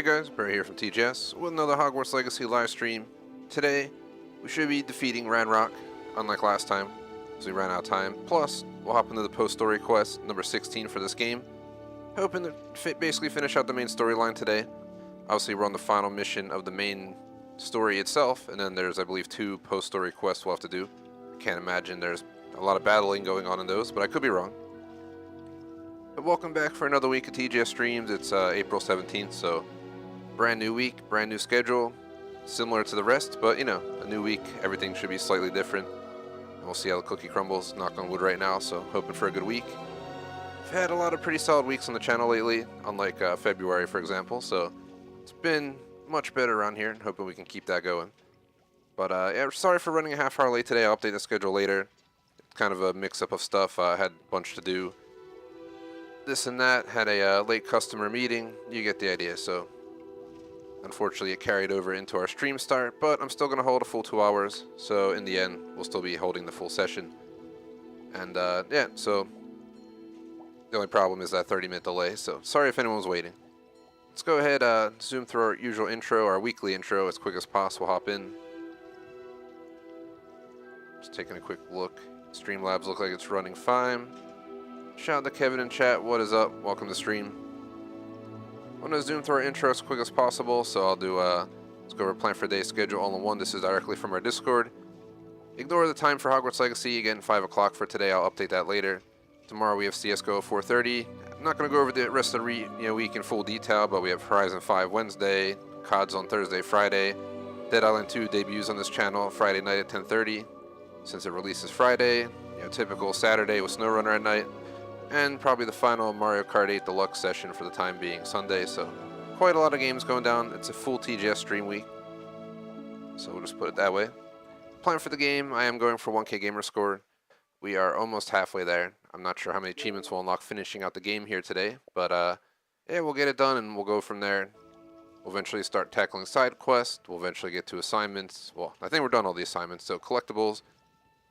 Hey guys, Barry here from TGS with another Hogwarts Legacy live stream. Today, we should be defeating Ranrok, unlike last time, because we ran out of time. Plus, we'll hop into the post-story quest, number 16 for this game. Hoping to basically finish out the main storyline today. Obviously, we're on the final mission of the main story itself, and then there's, I believe, 2 post-story quests we'll have to do. Can't imagine there's a lot of battling going on in those, but I could be wrong. But welcome back for another week of TGS streams. It's April 17th, so brand new week, brand new schedule, similar to the rest, but you know, a new week, everything should be slightly different. And we'll see how the cookie crumbles, knock on wood right now, so hoping for a good week. We've had a lot of pretty solid weeks on the channel lately, unlike February, for example, so it's been much better around here, and hoping we can keep that going. But yeah, sorry for running a half hour late today. I'll update the schedule later. It's kind of a mix-up of stuff. I had a bunch to do. This and that, had a late customer meeting. You get the idea, so unfortunately it carried over into our stream start, but I'm still going to hold a full 2 hours, so in the end we'll still be holding the full session. And yeah, so the only problem is that 30-minute delay, so sorry if anyone's waiting. Let's go ahead, zoom through our usual intro, our weekly intro, as quick as possible. Hop in. Just taking a quick look. Streamlabs look like it's running fine. Shout out to Kevin in chat. What is up? Welcome to stream. I'm going to zoom through our intro as quick as possible, so I'll do, let's go over plan for day schedule all in one. This is directly from our Discord. Ignore the time for Hogwarts Legacy, again 5 o'clock for today. I'll update that later. Tomorrow we have CSGO at 4:30. I'm not going to go over the rest of the week in full detail, but we have Horizon 5 Wednesday, CODs on Thursday, Friday. Dead Island 2 debuts on this channel Friday night at 10:30. Since it releases Friday, typical Saturday with SnowRunner at night. And probably the final Mario Kart 8 Deluxe session for the time being Sunday, so quite a lot of games going down. It's a full TGS stream week, so we'll just put it that way. Plan for the game, I am going for 1K gamer score. We are almost halfway there. I'm not sure how many achievements we'll unlock finishing out the game here today, but yeah, we'll get it done and we'll go from there. We'll eventually start tackling side quests. We'll eventually get to assignments. Well, I think we're done all the assignments, so collectibles.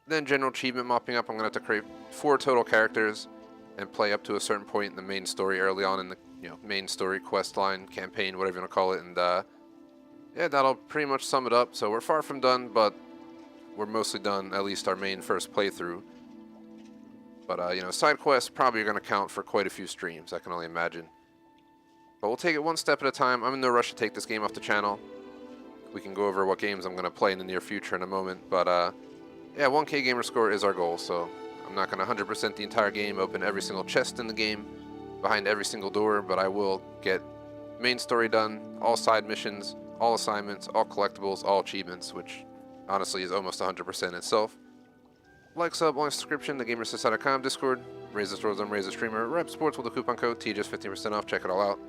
Then general achievement mopping up. I'm going to have to create 4 total characters and play up to a certain point in the main story early on in the main story quest line, campaign, whatever you want to call it. And yeah, that'll pretty much sum it up. So we're far from done, but we're mostly done, at least our main first playthrough. But side quests probably are going to count for quite a few streams, I can only imagine. But we'll take it one step at a time. I'm in no rush to take this game off the channel. We can go over what games I'm going to play in the near future in a moment. But yeah, 1K gamer score is our goal, so I'm not going to 100% the entire game, open every single chest in the game, behind every single door, but I will get main story done, all side missions, all assignments, all collectibles, all achievements, which honestly is almost 100% itself. Like, sub, on subscription, thegamersociety.com, Discord, Razer Stores, I'm Razer Streamer, Rep Sports with the coupon code TGS 15% off, check it all out.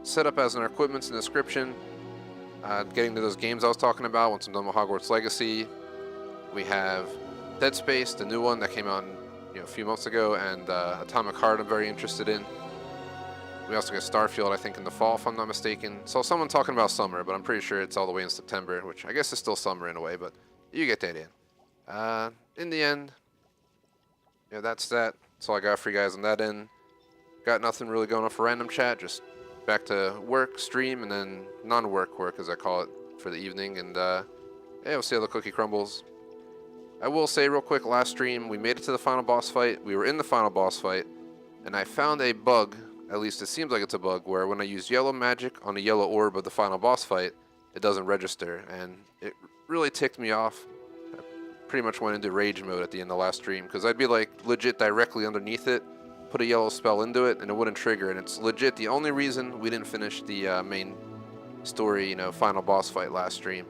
Setup as in our equipment's in the description. Getting to those games I was talking about, once I'm done with Hogwarts Legacy, we have Dead Space, the new one that came out a few months ago, and Atomic Heart I'm very interested in. We also get Starfield, I think, in the fall, if I'm not mistaken. Saw someone talking about summer, but I'm pretty sure it's all the way in September, which I guess is still summer in a way, but you get the idea. In the end, that's that. That's all I got for you guys on that end. Got nothing really going on for random chat, just back to work, stream, and then non-work work, as I call it, for the evening. And yeah, we'll see how the cookie crumbles. I will say real quick, last stream, we made it to the final boss fight. We were in the final boss fight, and I found a bug, at least it seems like it's a bug, where when I use yellow magic on a yellow orb of the final boss fight, it doesn't register, and it really ticked me off. I pretty much went into rage mode at the end of the last stream, because I'd be like legit directly underneath it, put a yellow spell into it, and it wouldn't trigger, and it's legit the only reason we didn't finish the main story, final boss fight last stream.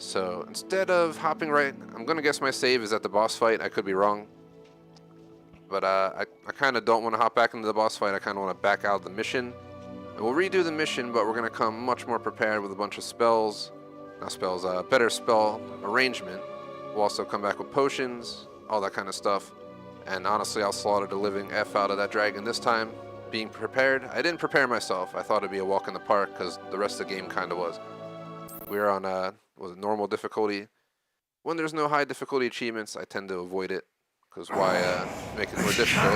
So instead of hopping right, I'm going to guess my save is at the boss fight. I could be wrong. But I kind of don't want to hop back into the boss fight. I kind of want to back out of the mission. And we'll redo the mission, but we're going to come much more prepared with a bunch of spells. Not spells, better spell arrangement. We'll also come back with potions, all that kind of stuff. And honestly, I'll slaughter the living F out of that dragon this time. Being prepared. I didn't prepare myself. I thought it'd be a walk in the park because the rest of the game kind of was. We're on was it normal difficulty. When there's no high difficulty achievements, I tend to avoid it, because why make it more difficult?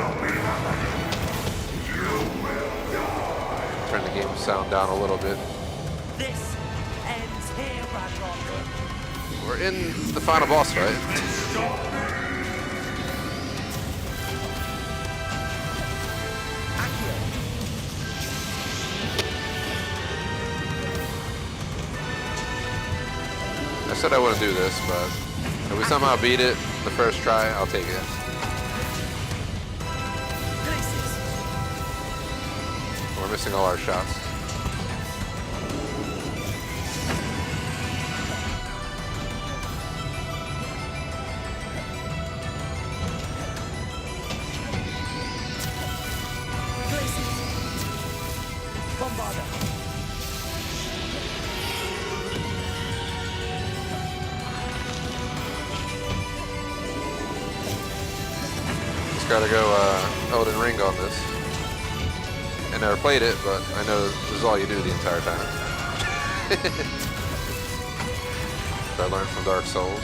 turn the game sound down a little bit. This ends here, Ranrok. We're in the final boss fight. I said I wouldn't do this, but if we somehow beat it the first try, I'll take it. We're missing all our shots. Gotta go Elden Ring on this. I never played it, but I know this is all you do the entire time. I learned from Dark Souls.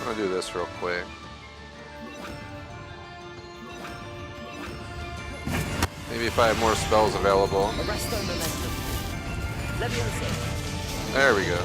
I'm gonna do this real quick. Maybe if I have more spells available. There we go.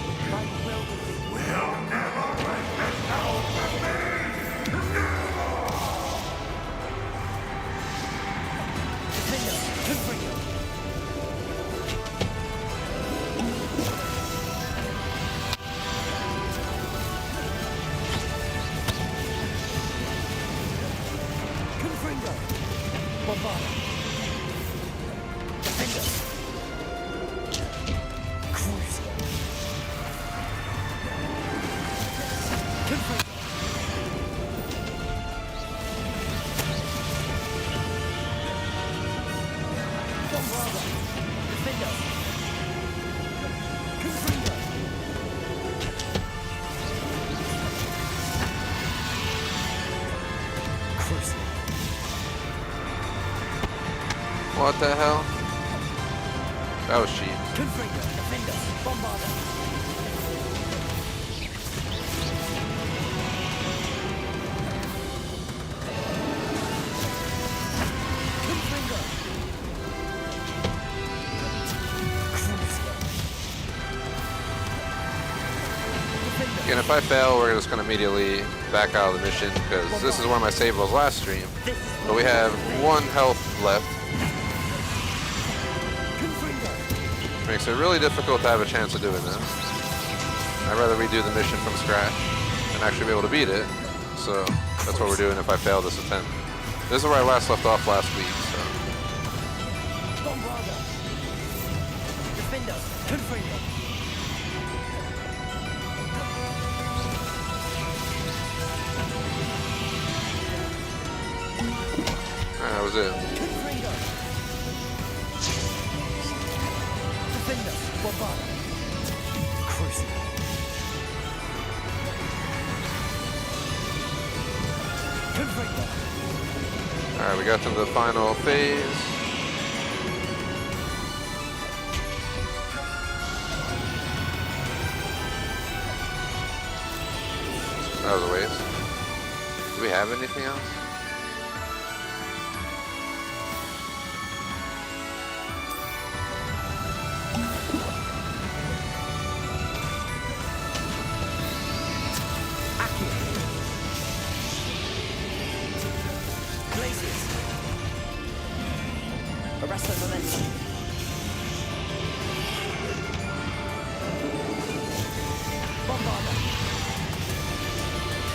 What the hell? That was cheap. Again, if I fail, we're just going to immediately back out of the mission because this is where my save was last stream. But we have 1 health left. Makes it really difficult to have a chance of doing this. I'd rather redo the mission from scratch and actually be able to beat it. So that's what we're doing if I fail this attempt. This is where I last left off last week, so. Alright, that was it. Alright, we got to the final phase. That was a waste. Do we have anything else?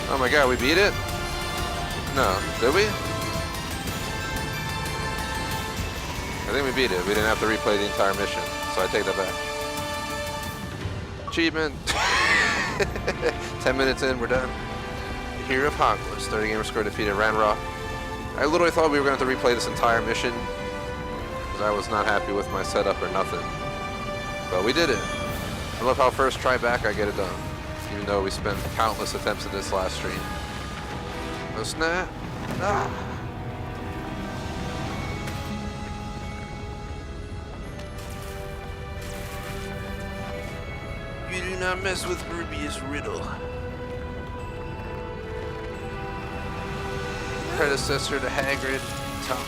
Oh my god, we beat it? No, did we? I think we beat it. We didn't have to replay the entire mission, so I take that back. Achievement! 10 minutes in, we're done. Hero of Hogwarts, 30 gamer score defeated Ranrok. I literally thought we were going to have to replay this entire mission because I was not happy with my setup or nothing. But we did it. I love how first try back I get it done. even though we spent countless attempts at this last stream. No snap. Ah. You do not mess with Rubius Riddle. Predecessor to Hagrid. Tom.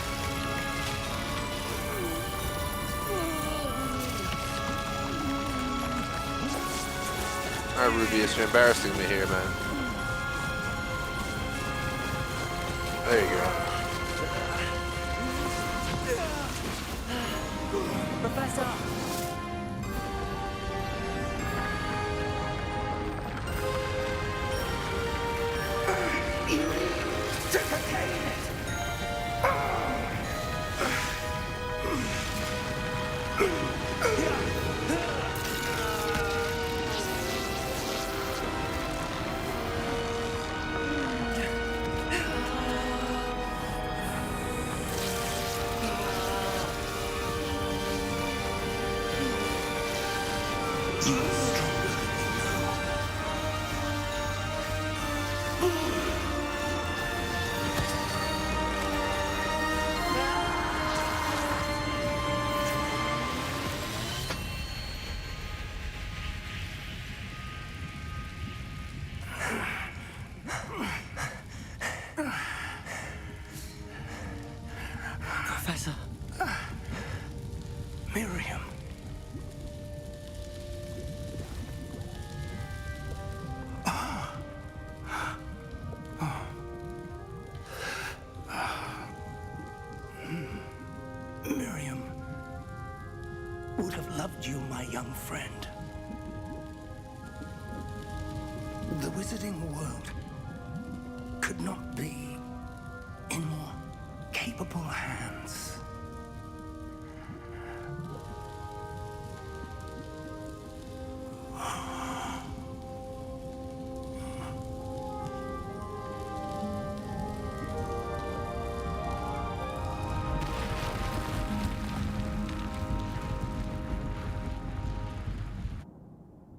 Alright, Rubius, you're embarrassing me here, man. There you go. Professor! Professor. Miriam. Miriam would have loved you, my young friend. The wizarding world could not be in more capable hands.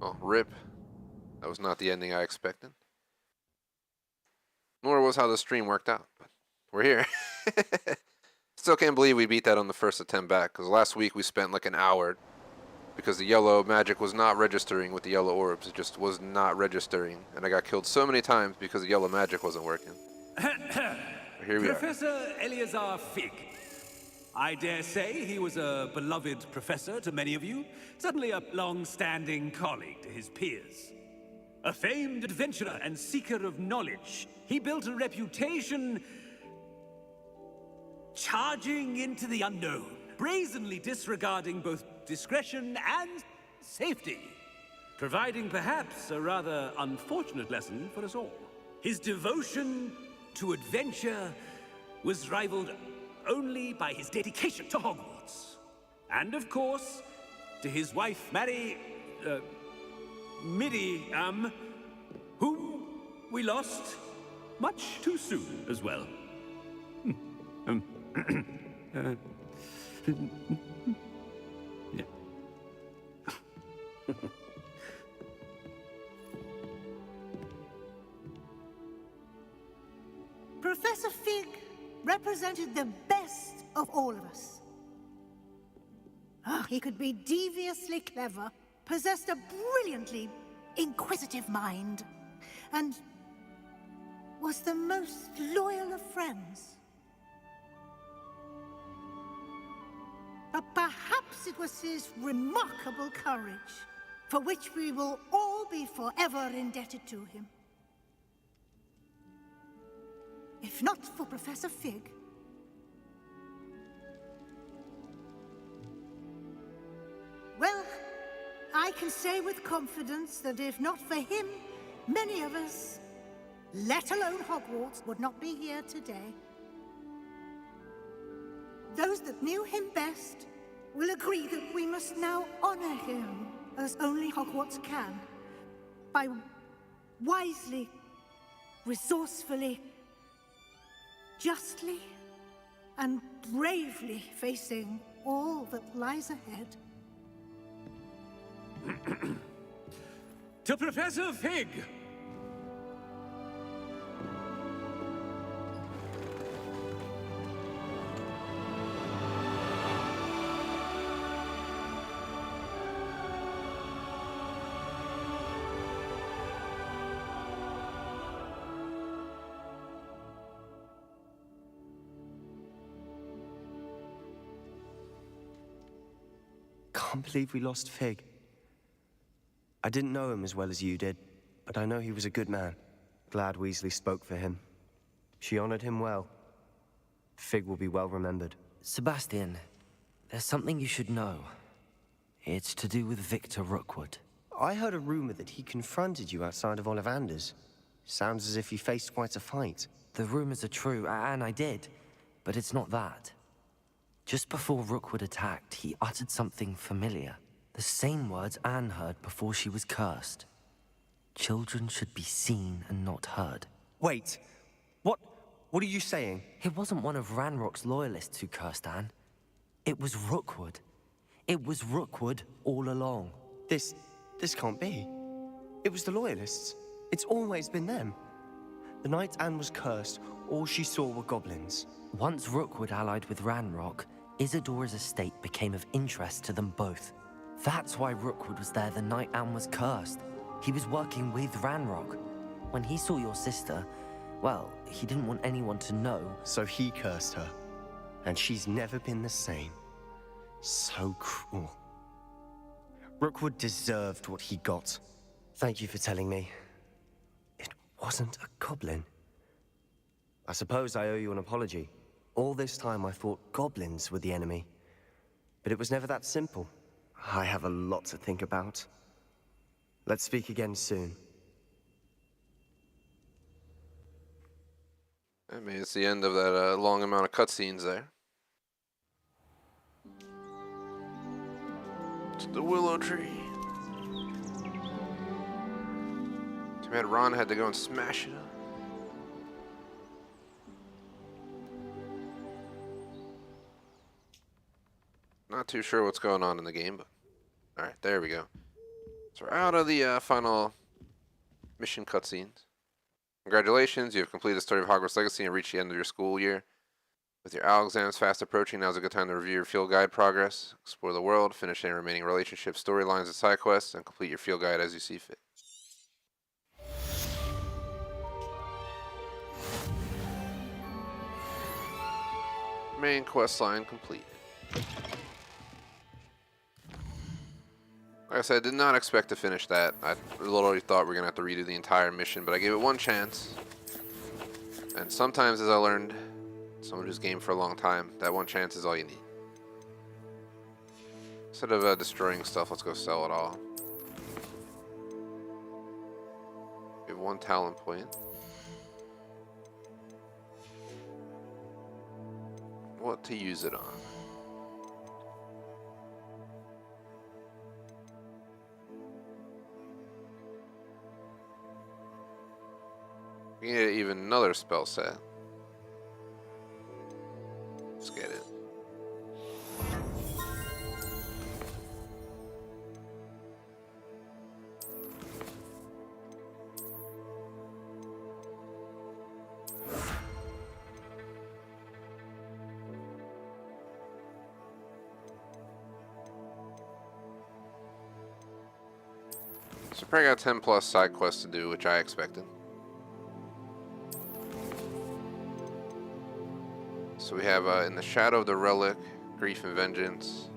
Oh, rip. That was not the ending I expected. Nor was how the stream worked out, but we're here. Still can't believe we beat that on the first attempt back, because last week we spent like an hour because the yellow magic was not registering with the yellow orbs. It just was not registering, and I got killed so many times because the yellow magic wasn't working. Here we are. Professor Eleazar Fig. I dare say he was a beloved professor to many of you, certainly a long-standing colleague to his peers. A famed adventurer and seeker of knowledge, he built a reputation charging into the unknown, brazenly disregarding both discretion and safety, providing perhaps a rather unfortunate lesson for us all. His devotion to adventure was rivaled only by his dedication to Hogwarts. And of course, to his wife, Miriam, whom we lost much too soon as well. Yeah. Professor Fig represented the best of all of us. He could be deviously clever, possessed a brilliantly inquisitive mind, and was the most loyal of friends. But perhaps it was his remarkable courage, for which we will all be forever indebted to him. If not for Professor Fig, well, I can say with confidence that if not for him, many of us, let alone Hogwarts, would not be here today. Those that knew him best will agree that we must now honor him as only Hogwarts can, by wisely, resourcefully, justly, and bravely facing all that lies ahead. To Professor Fig! Can't believe we lost Fig. I didn't know him as well as you did, but I know he was a good man. Glad Weasley spoke for him. She honored him well. Fig will be well remembered. Sebastian, there's something you should know. It's to do with Victor Rookwood. I heard a rumor that he confronted you outside of Ollivander's. Sounds as if he faced quite a fight. The rumors are true, and I did, but it's not that. Just before Rookwood attacked, he uttered something familiar. The same words Anne heard before she was cursed. Children should be seen and not heard. Wait, what are you saying? It wasn't one of Ranrock's loyalists who cursed Anne. It was Rookwood. It was Rookwood all along. This can't be. It was the Loyalists. It's always been them. The night Anne was cursed, all she saw were goblins. Once Rookwood allied with Ranrock, Isadora's estate became of interest to them both. That's why Rookwood was there the night Anne was cursed. He was working with Ranrock. When he saw your sister, well, he didn't want anyone to know. So he cursed her. And she's never been the same. So cruel. Rookwood deserved what he got. Thank you for telling me. It wasn't a goblin. I suppose I owe you an apology. All this time I thought goblins were the enemy. But it was never that simple. I have a lot to think about. Let's speak again soon. I mean, it's the end of that long amount of cutscenes there. It's the willow tree. Too bad Ron had to go and smash it up. Not too sure what's going on in the game, but alright, there we go. So we're out of the final mission cutscenes. Congratulations, you have completed the story of Hogwarts Legacy and reached the end of your school year. With your OWL exams fast approaching, now's a good time to review your field guide progress, explore the world, finish any remaining relationships, storylines, and side quests, and complete your field guide as you see fit. Main quest line complete. Like I said, I did not expect to finish that. I literally thought we were going to have to redo the entire mission, but I gave it one chance. And sometimes, as I learned, someone who's gamed for a long time, that one chance is all you need. Instead of destroying stuff, let's go sell it all. We have one talent point. What to use it on? We need even another spell set. Let's get it. So probably got 10 plus side quests to do, which I expected. So we have in the shadow of the relic, grief and vengeance.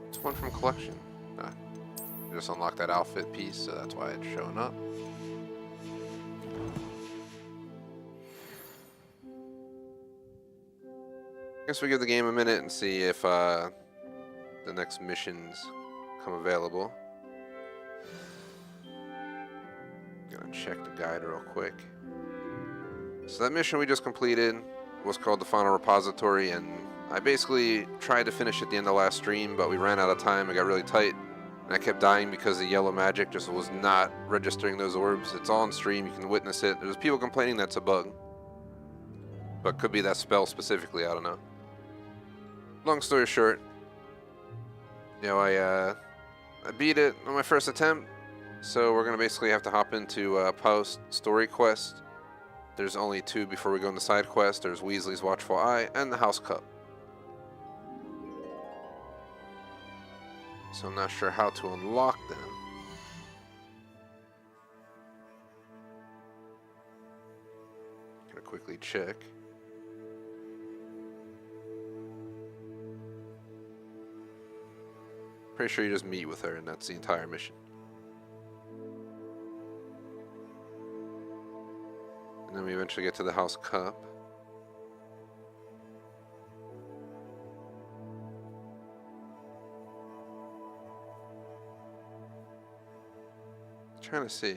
It's one from collection. I just unlocked that outfit piece, so that's why it's showing up. I guess we give the game a minute and see if the next missions come available. Gonna check the guide real quick. So that mission we just completed was called the Final Repository, and I basically tried to finish at the end of last stream, but we ran out of time. It got really tight, and I kept dying because the yellow magic just was not registering those orbs. It's all on stream, you can witness it. There's people complaining that's a bug, but could be that spell specifically, I don't know. long story short, you know, I beat it on my first attempt, so we're gonna basically have to hop into post story quest. There's only 2 before we go into side quest. There's Weasley's Watchful Eye and the House Cup. So I'm not sure how to unlock them. Gonna quickly check. Pretty sure you just meet with her and that's the entire mission. And then we eventually get to the House Cup. Trying to see.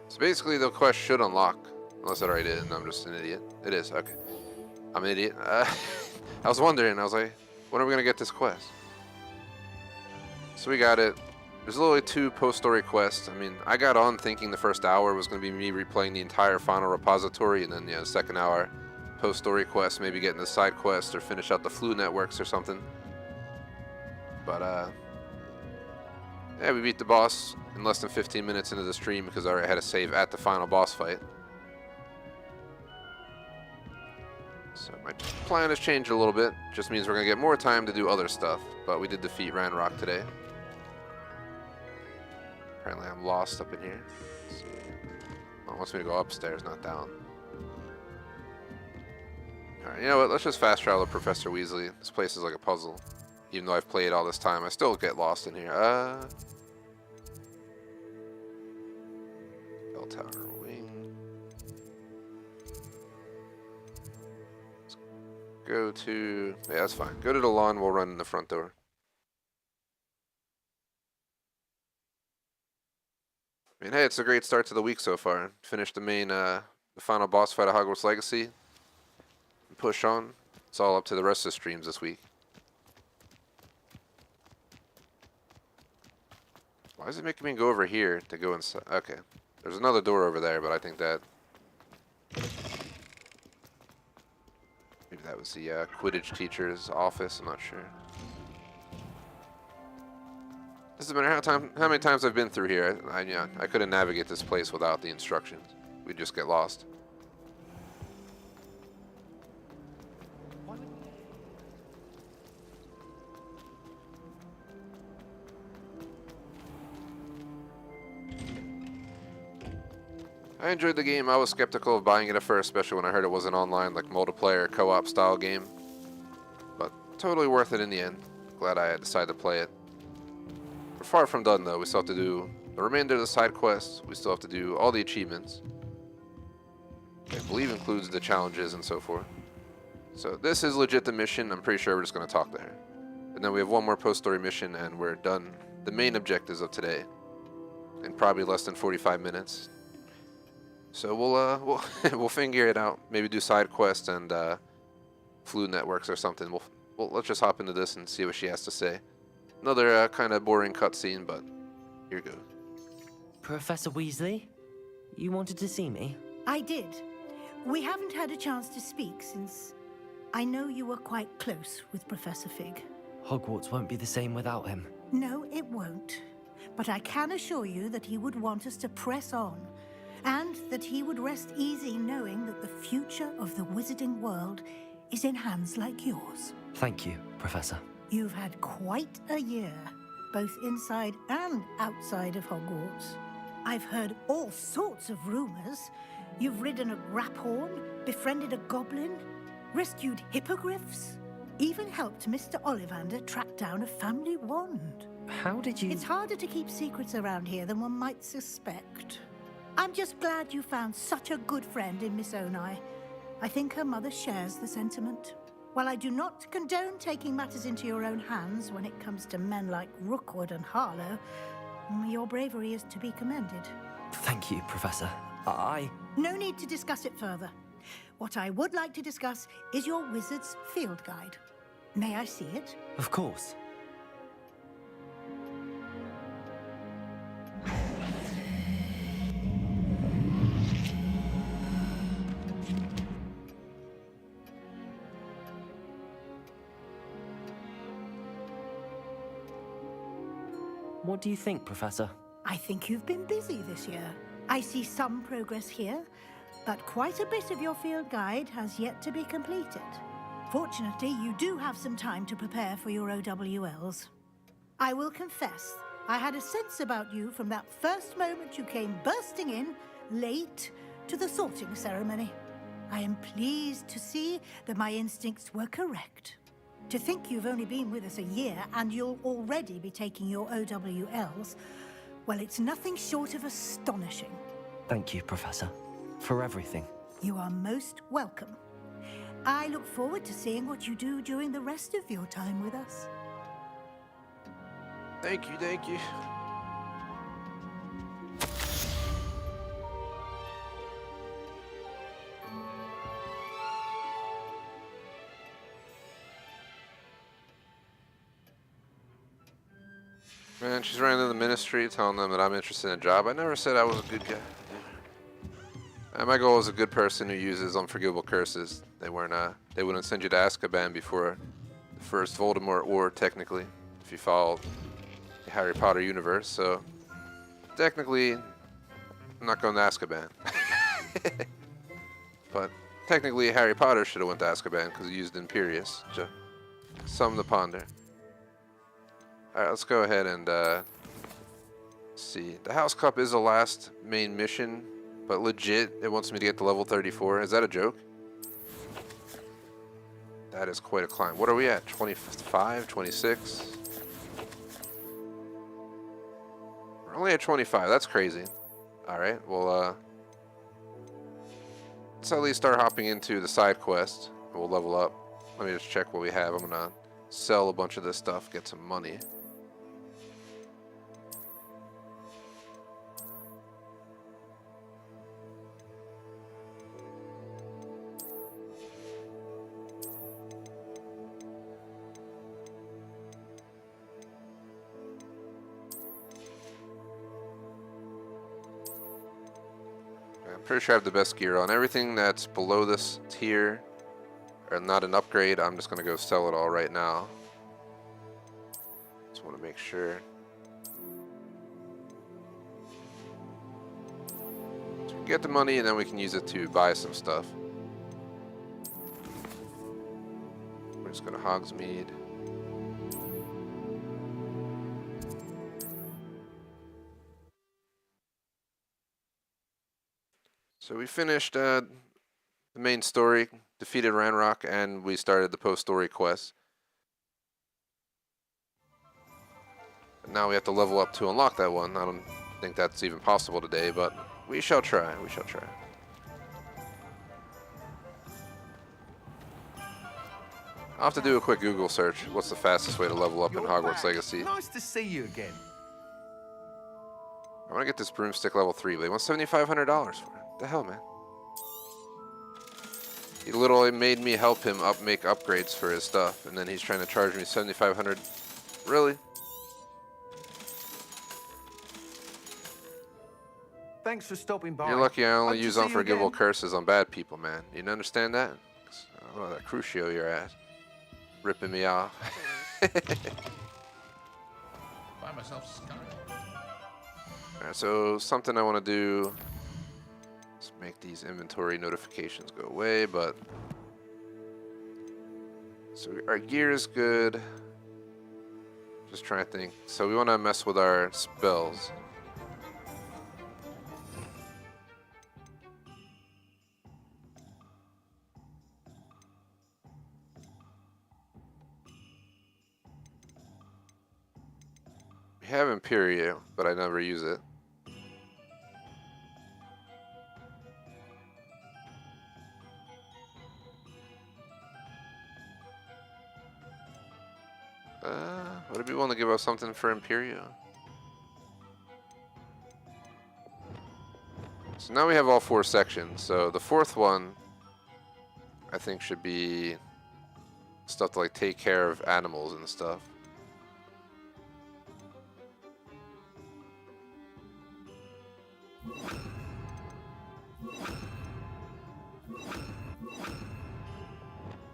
So basically the quest should unlock. Unless it already did, and I'm just an idiot. It is, okay. I'm an idiot. I was wondering, I was like, when are we gonna get this quest? So we got it. There's literally 2 post-story quests. I mean, I got on thinking the first hour was gonna be me replaying the entire final repository, and then, the second hour, post-story quest, maybe getting the side quest or finish out the flu networks or something. But, yeah, we beat the boss in less than 15 minutes into the stream because I already had a save at the final boss fight. So my plan has changed a little bit. Just means we're going to get more time to do other stuff. But we did defeat Ranrok today. Apparently I'm lost up in here. So, well, it wants me to go upstairs, not down. Alright, you know what? Let's just fast travel to Professor Weasley. This place is like a puzzle. Even though I've played all this time, I still get lost in here. Bell Tower Wing. Go to... yeah, that's fine. Go to the lawn, we'll run in the front door. I mean, hey, it's a great start to the week so far. Finished the main, the final boss fight of Hogwarts Legacy. Push on. It's all up to the rest of the streams this week. Why is it making me go over here to go inside? Okay. There's another door over there, but I think that... maybe that was the Quidditch teacher's office, I'm not sure. Doesn't matter how many times I've been through here. I couldn't navigate this place without the instructions. We'd just get lost. I enjoyed the game. I was skeptical of buying it at first, especially when I heard it was an online, like multiplayer, co-op style game. But totally worth it in the end. Glad I had decided to play it. We're far from done though. We still have to do the remainder of the side quests. We still have to do all the achievements. I believe includes the challenges and so forth. So this is legit the mission. I'm pretty sure we're just going to talk to her. And then we have one more post-story mission and we're done. The main objectives of today. In probably less than 45 minutes. So we'll figure it out. Maybe do side quests and flu networks or something. Let's just hop into this and see what she has to say. Another kind of boring cutscene, but here goes. Professor Weasley, you wanted to see me? I did. We haven't had a chance to speak since I know you were quite close with Professor Fig. Hogwarts won't be the same without him. No, it won't. But I can assure you that he would want us to press on. And that he would rest easy knowing that the future of the wizarding world is in hands like yours. Thank you, Professor. You've had quite a year, both inside and outside of Hogwarts. I've heard all sorts of rumors. You've ridden a graphorn, befriended a goblin, rescued hippogriffs, even helped Mr. Ollivander track down a family wand. How did you... It's harder to keep secrets around here than one might suspect. I'm just glad you found such a good friend in Miss Onai. I think her mother shares the sentiment. While I do not condone taking matters into your own hands when it comes to men like Rookwood and Harlow, your bravery is to be commended. Thank you, Professor. No need to discuss it further. What I would like to discuss is your wizard's field guide. May I see it? Of course. What do you think, Professor? I think you've been busy this year. I see some progress here, but quite a bit of your field guide has yet to be completed. Fortunately, you do have some time to prepare for your OWLs. I will confess, I had a sense about you from that first moment you came bursting in, late, to the sorting ceremony. I am pleased to see that my instincts were correct. To think you've only been with us a year and you'll already be taking your OWLs, well, it's nothing short of astonishing. Thank you, Professor, for everything. You are most welcome. I look forward to seeing what you do during the rest of your time with us. Thank you, thank you. Man, she's running to the ministry telling them that I'm interested in a job. I never said I was a good guy. My goal is a good person who uses unforgivable curses. They wouldn't send you to Azkaban before the first Voldemort war, technically, if you followed the Harry Potter universe. So, technically, I'm not going to Azkaban. But, technically, Harry Potter should have went to Azkaban because he used Imperius. Just something to ponder. Alright, let's go ahead and see. The House Cup is the last main mission, but legit, it wants me to get to level 34. Is that a joke? That is quite a climb. What are we at? 25, 26? We're only at 25. That's crazy. Alright, well, let's at least start hopping into the side quest. We'll level up. Let me just check what we have. I'm gonna sell a bunch of this stuff, get some money. I'm pretty sure I have the best gear on. Everything that's below this tier, or not an upgrade, I'm just going to go sell it all right now. Just want to make sure. So we can get the money and then we can use it to buy some stuff. We're just going to Hogsmeade. So we finished the main story, defeated Ranrok, and we started the post-story quest. And now we have to level up to unlock that one. I don't think that's even possible today, but we shall try. We shall try. I'll have to do a quick Google search. What's the fastest way to level up in Hogwarts Legacy? Nice to see you again. I want to get this broomstick level 3, but they want $7,500 for it. The hell, man? He literally made me help him make upgrades for his stuff, and then he's trying to charge me $7,500. Really? Thanks for stopping by. You're lucky I only Hope to use see you unforgivable again. curses on bad people, man. You don't understand that? I don't know that Crucio your ass. Ripping me off. Find myself scarred. Alright, so something I want to do is make these inventory notifications go away, but so our gear is good. Just trying to think. So we want to mess with our spells. We have Imperio, but I never use it. Would it be willing to give us something for Imperio? So now we have all 4 sections. So the 4th one, I think, should be stuff to like take care of animals and stuff.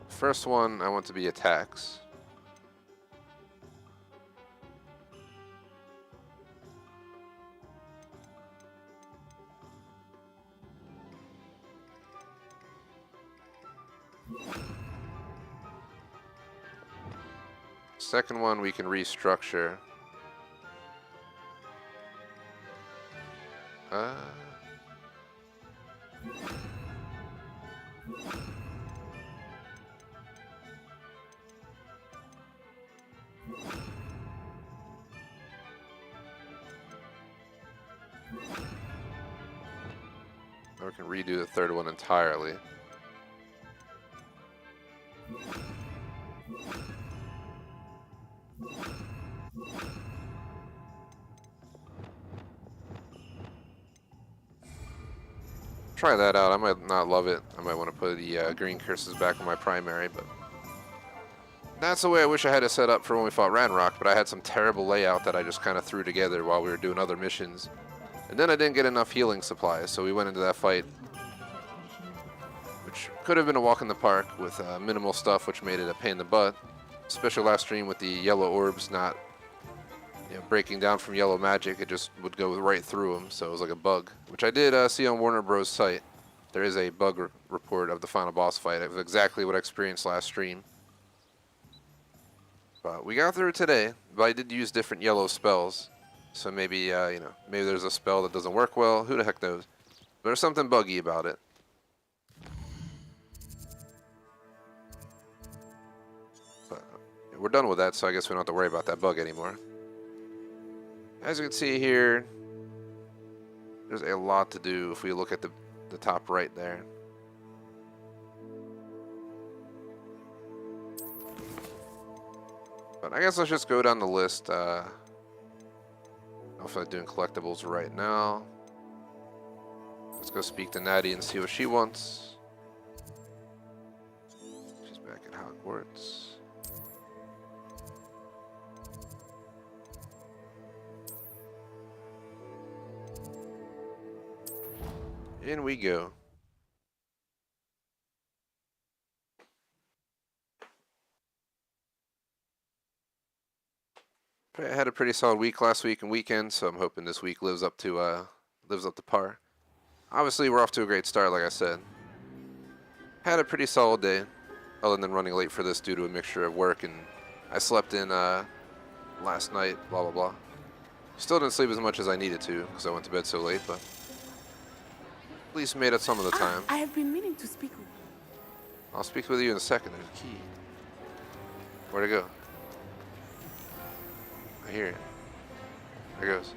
First one I want to be attacks. Second one we can restructure. Or we can redo the third one entirely. Try that out. I might not love it. I might want to put the green curses back on my primary, but that's the way I wish I had it set up for when we fought Ranrok, but I had some terrible layout that I just kind of threw together while we were doing other missions. And then I didn't get enough healing supplies, so we went into that fight, which could have been a walk in the park with minimal stuff, which made it a pain in the butt. Especially last stream with the yellow orbs not breaking down from yellow magic, it just would go right through them, so it was like a bug, which I did see on Warner Bros. Site. There is a bug report of the final boss fight. It was exactly what I experienced last stream. But we got through today, but I did use different yellow spells, so maybe, maybe there's a spell that doesn't work well, who the heck knows. But there's something buggy about it. But we're done with that, so I guess we don't have to worry about that bug anymore. As you can see here, there's a lot to do if we look at the top right there. But I guess let's just go down the list. I don't know if I'm doing collectibles right now. Let's go speak to Natty and see what she wants. She's back at Hogwarts. In we go. I had a pretty solid week last week and weekend, so I'm hoping this week lives up to par. Obviously, we're off to a great start, like I said. Had a pretty solid day, other than running late for this due to a mixture of work and I slept in last night. Blah blah blah. Still didn't sleep as much as I needed to because I went to bed so late, but at least made it some of the time. I have been meaning to speak with you. I'll speak with you in a second. There's a key. Where'd it go? I hear it. There it goes.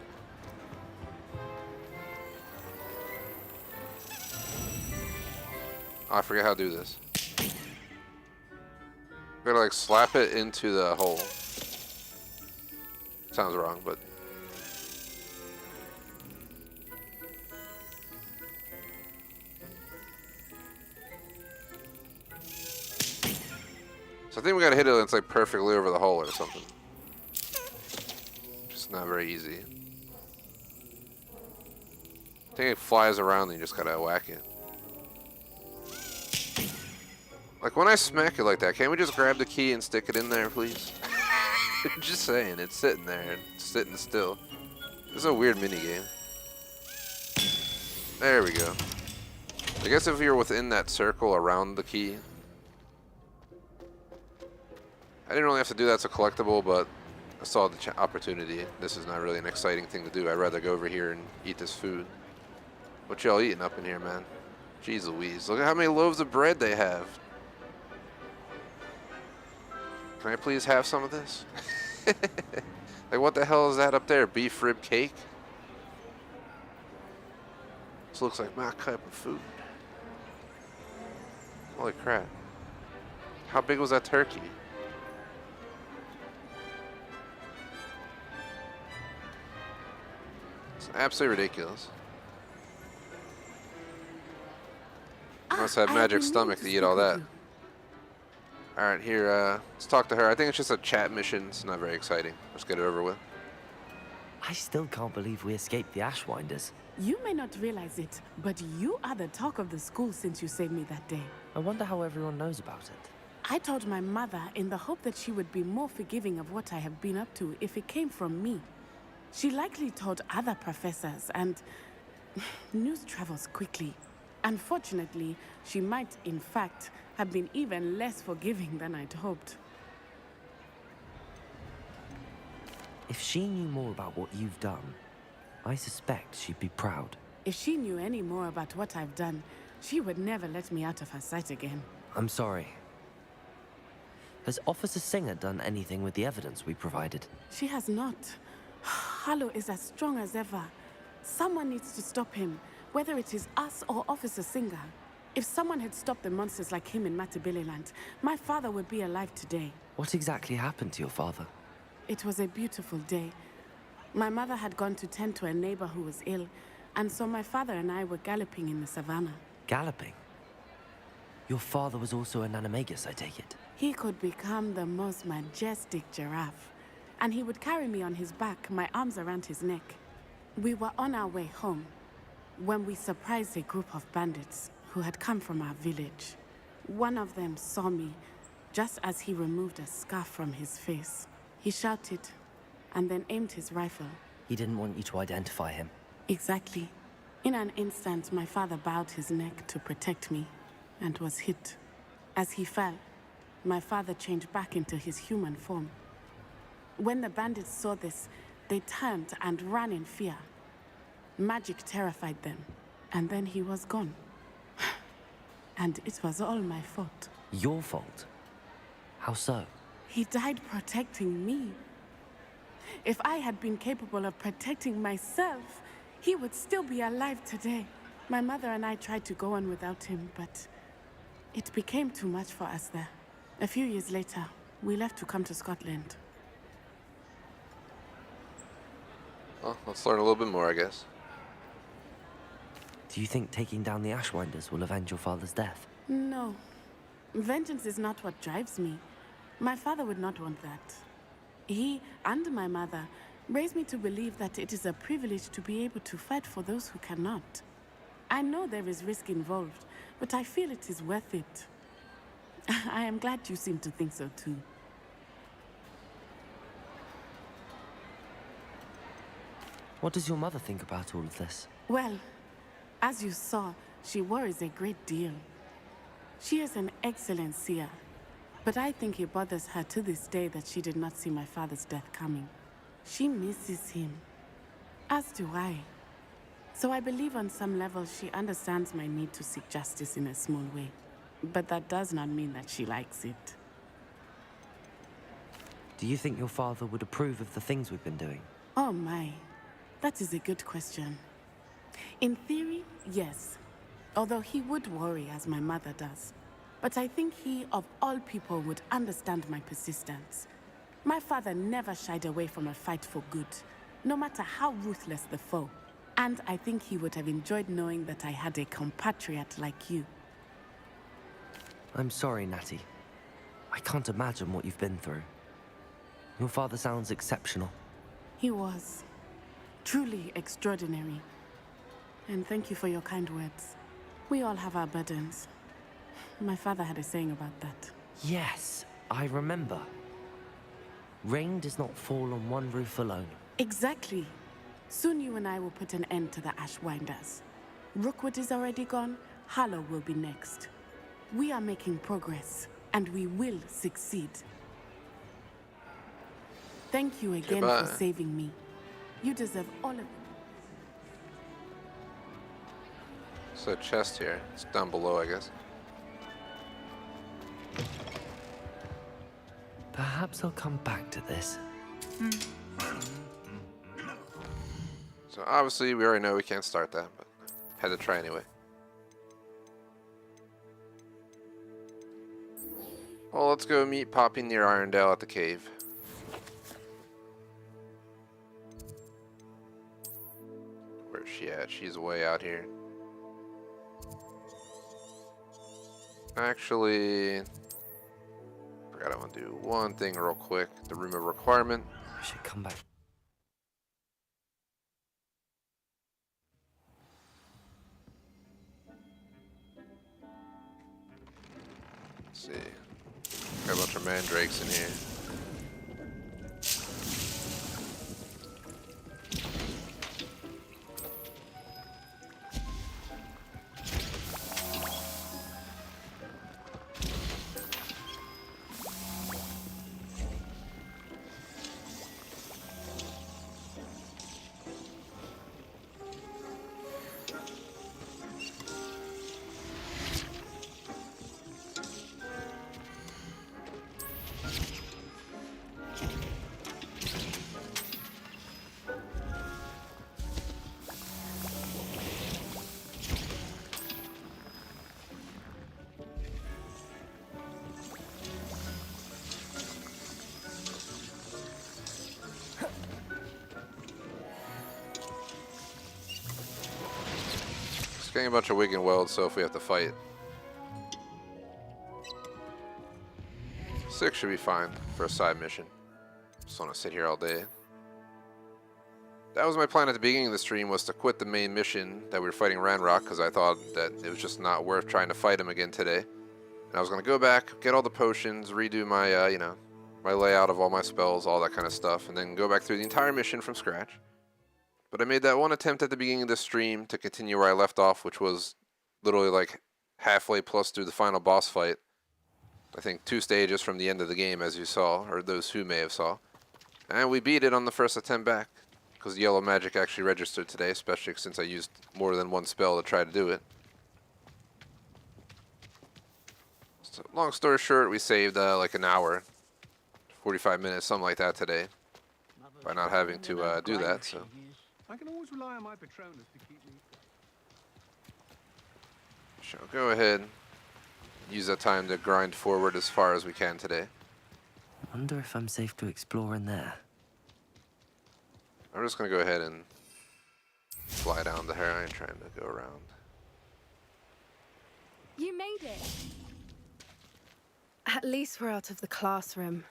Oh, I forget how to do this. Gotta like slap it into the hole. Sounds wrong, but so I think we gotta hit it and it's like perfectly over the hole or something. Just not very easy. I think it flies around and you just gotta whack it. Like when I smack it like that, can't we just grab the key and stick it in there, please? Just saying, it's sitting there and sitting still. This is a weird minigame. There we go. I guess if you're within that circle around the key. I didn't really have to do that as a collectible, but I saw the opportunity. This is not really an exciting thing to do. I'd rather go over here and eat this food. What y'all eating up in here, man? Jeez Louise, look at how many loaves of bread they have. Can I please have some of this? Like, what the hell is that up there? Beef rib cake? This looks like my type of food. Holy crap. How big was that turkey? It's absolutely ridiculous. You must have magic stomach to eat all that. Alright, here, let's talk to her. I think it's just a chat mission. It's not very exciting. Let's get it over with. I still can't believe we escaped the Ashwinders. You may not realize it, but you are the talk of the school since you saved me that day. I wonder how everyone knows about it. I told my mother in the hope that she would be more forgiving of what I have been up to if it came from me. She likely told other professors, and news travels quickly. Unfortunately, she might, in fact, have been even less forgiving than I'd hoped. If she knew more about what you've done, I suspect she'd be proud. If she knew any more about what I've done, she would never let me out of her sight again. I'm sorry. Has Officer Singer done anything with the evidence we provided? She has not. Harlow is as strong as ever. Someone needs to stop him, whether it is us or Officer Singer. If someone had stopped the monsters like him in Matabeleland, my father would be alive today. What exactly happened to your father? It was a beautiful day. My mother had gone to tend to a neighbor who was ill, and so my father and I were galloping in the savannah. Galloping? Your father was also an animagus, I take it? He could become the most majestic giraffe, and he would carry me on his back, my arms around his neck. We were on our way home when we surprised a group of bandits who had come from our village. One of them saw me just as he removed a scarf from his face. He shouted and then aimed his rifle. He didn't want you to identify him. Exactly. In an instant, my father bowed his neck to protect me and was hit. As he fell, my father changed back into his human form. When the bandits saw this, they turned and ran in fear. Magic terrified them, and then he was gone. And it was all my fault. Your fault? How so? He died protecting me. If I had been capable of protecting myself, he would still be alive today. My mother and I tried to go on without him, but it became too much for us there. A few years later, we left to come to Scotland. Well, let's learn a little bit more, I guess. Do you think taking down the Ashwinders will avenge your father's death? No. Vengeance is not what drives me. My father would not want that. He and my mother raised me to believe that it is a privilege to be able to fight for those who cannot. I know there is risk involved, but I feel it is worth it. I am glad you seem to think so too. What does your mother think about all of this? Well, as you saw, she worries a great deal. She is an excellent seer, but I think it bothers her to this day that she did not see my father's death coming. She misses him, as do I. So I believe on some level she understands my need to seek justice in a small way. But that does not mean that she likes it. Do you think your father would approve of the things we've been doing? Oh my, that is a good question. In theory, yes. Although he would worry as my mother does. But I think he, of all people, would understand my persistence. My father never shied away from a fight for good, no matter how ruthless the foe. And I think he would have enjoyed knowing that I had a compatriot like you. I'm sorry, Natty. I can't imagine what you've been through. Your father sounds exceptional. He was. Truly extraordinary. And thank you for your kind words. We all have our burdens. My father had a saying about that. Yes, I remember. Rain does not fall on one roof alone. Exactly. Soon you and I will put an end to the Ashwinders. Rookwood is already gone. Harlow will be next. We are making progress, and we will succeed. Thank you again Goodbye. for saving me. You deserve all of it. There's a chest here. It's down below, I guess. Perhaps I'll come back to this. So obviously we already know we can't start that, but had to try anyway. Well, let's go meet Poppy near Irondale at the cave. Where's she at? She's way out here. Actually, forgot I want to do one thing real quick. The room of requirement. I should come back. Let's see. Got a bunch of mandrakes in here. Just getting a bunch of wig and weld, so if we have to fight. 6 should be fine for a side mission. Just want to sit here all day. That was my plan at the beginning of the stream, was to quit the main mission that we were fighting Ranrok, because I thought that it was just not worth trying to fight him again today. And I was going to go back, get all the potions, redo my, you know, my layout of all my spells, all that kind of stuff, and then go back through the entire mission from scratch. But I made that one attempt at the beginning of this stream to continue where I left off, which was literally like halfway plus through the final boss fight. I think 2 stages from the end of the game, as you saw, or those who may have saw. And we beat it on the first attempt back, because the yellow magic actually registered today, especially since I used more than one spell to try to do it. So, long story short, we saved like an hour, 45 minutes, something like that today, by not having to do that. So I can always rely on my Patronus to keep me. shall go ahead, use that time to grind forward as far as we can today. Wonder if I'm safe to explore in there. I'm just gonna go ahead and fly down the hair. I ain't trying to go around. You made it. At least we're out of the classroom.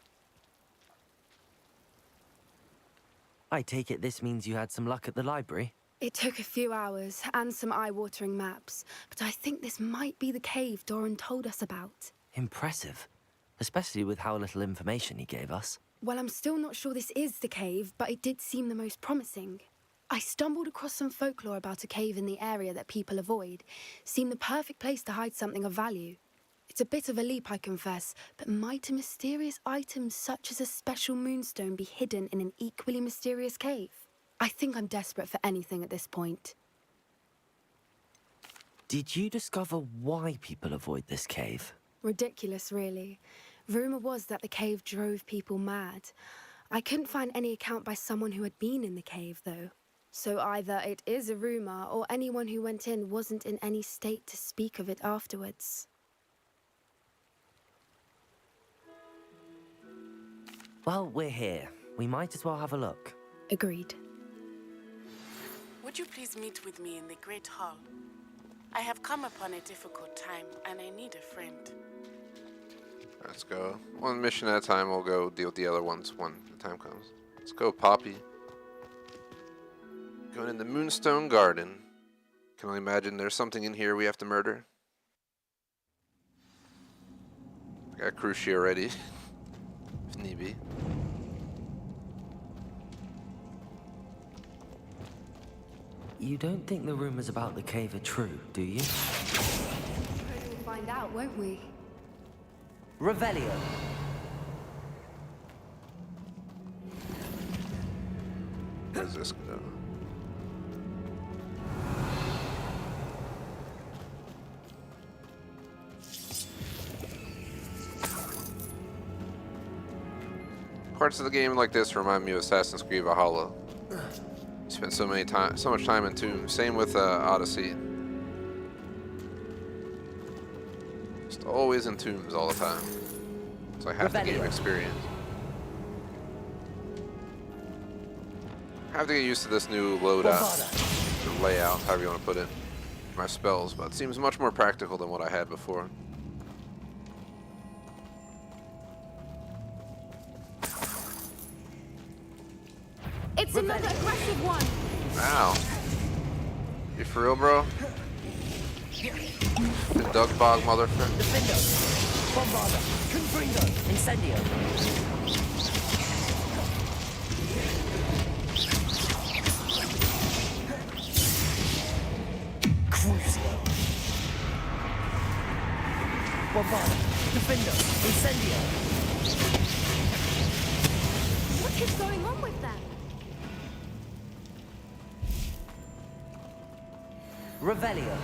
I take it this means you had some luck at the library? It took a few hours and some eye-watering maps, but I think this might be the cave Doran told us about. Impressive. Especially with how little information he gave us. Well, I'm still not sure this is the cave, but it did seem the most promising. I stumbled across some folklore about a cave in the area that people avoid. Seemed the perfect place to hide something of value. It's a bit of a leap, I confess, but might a mysterious item such as a special moonstone be hidden in an equally mysterious cave? I think I'm desperate for anything at this point. Did you discover why people avoid this cave? Ridiculous, really. Rumor was that the cave drove people mad. I couldn't find any account by someone who had been in the cave, though. So either it is a rumor, or anyone who went in wasn't in any state to speak of it afterwards. Well, we're here. We might as well have a look. Agreed. Would you please meet with me in the Great Hall? I have come upon a difficult time, and I need a friend. Let's go. One mission at a time. We'll go deal with the other ones when the time comes. Let's go, Poppy. Going in the Moonstone Garden. Can only imagine there's something in here we have to murder. I got Crucio ready, if need be. You don't think the rumors about the cave are true, do you? We'll find out, won't we? Revelio. Where's this go? Parts of the game like this remind me of Assassin's Creed Valhalla. You spend so much time in tombs. Same with Odyssey. Just always in tombs all the time. So I have to game experience. I have to get used to this new loadout, or layout, however you want to put it, my spells, but it seems much more practical than what I had before. It's another aggressive one! Wow. You for real, bro? The duck bog motherfucker. Defendo. Bombarda. Confringo. Incendio. Crucio. Bombarda. Defendo. Incendio. What is going on with them? Revelio.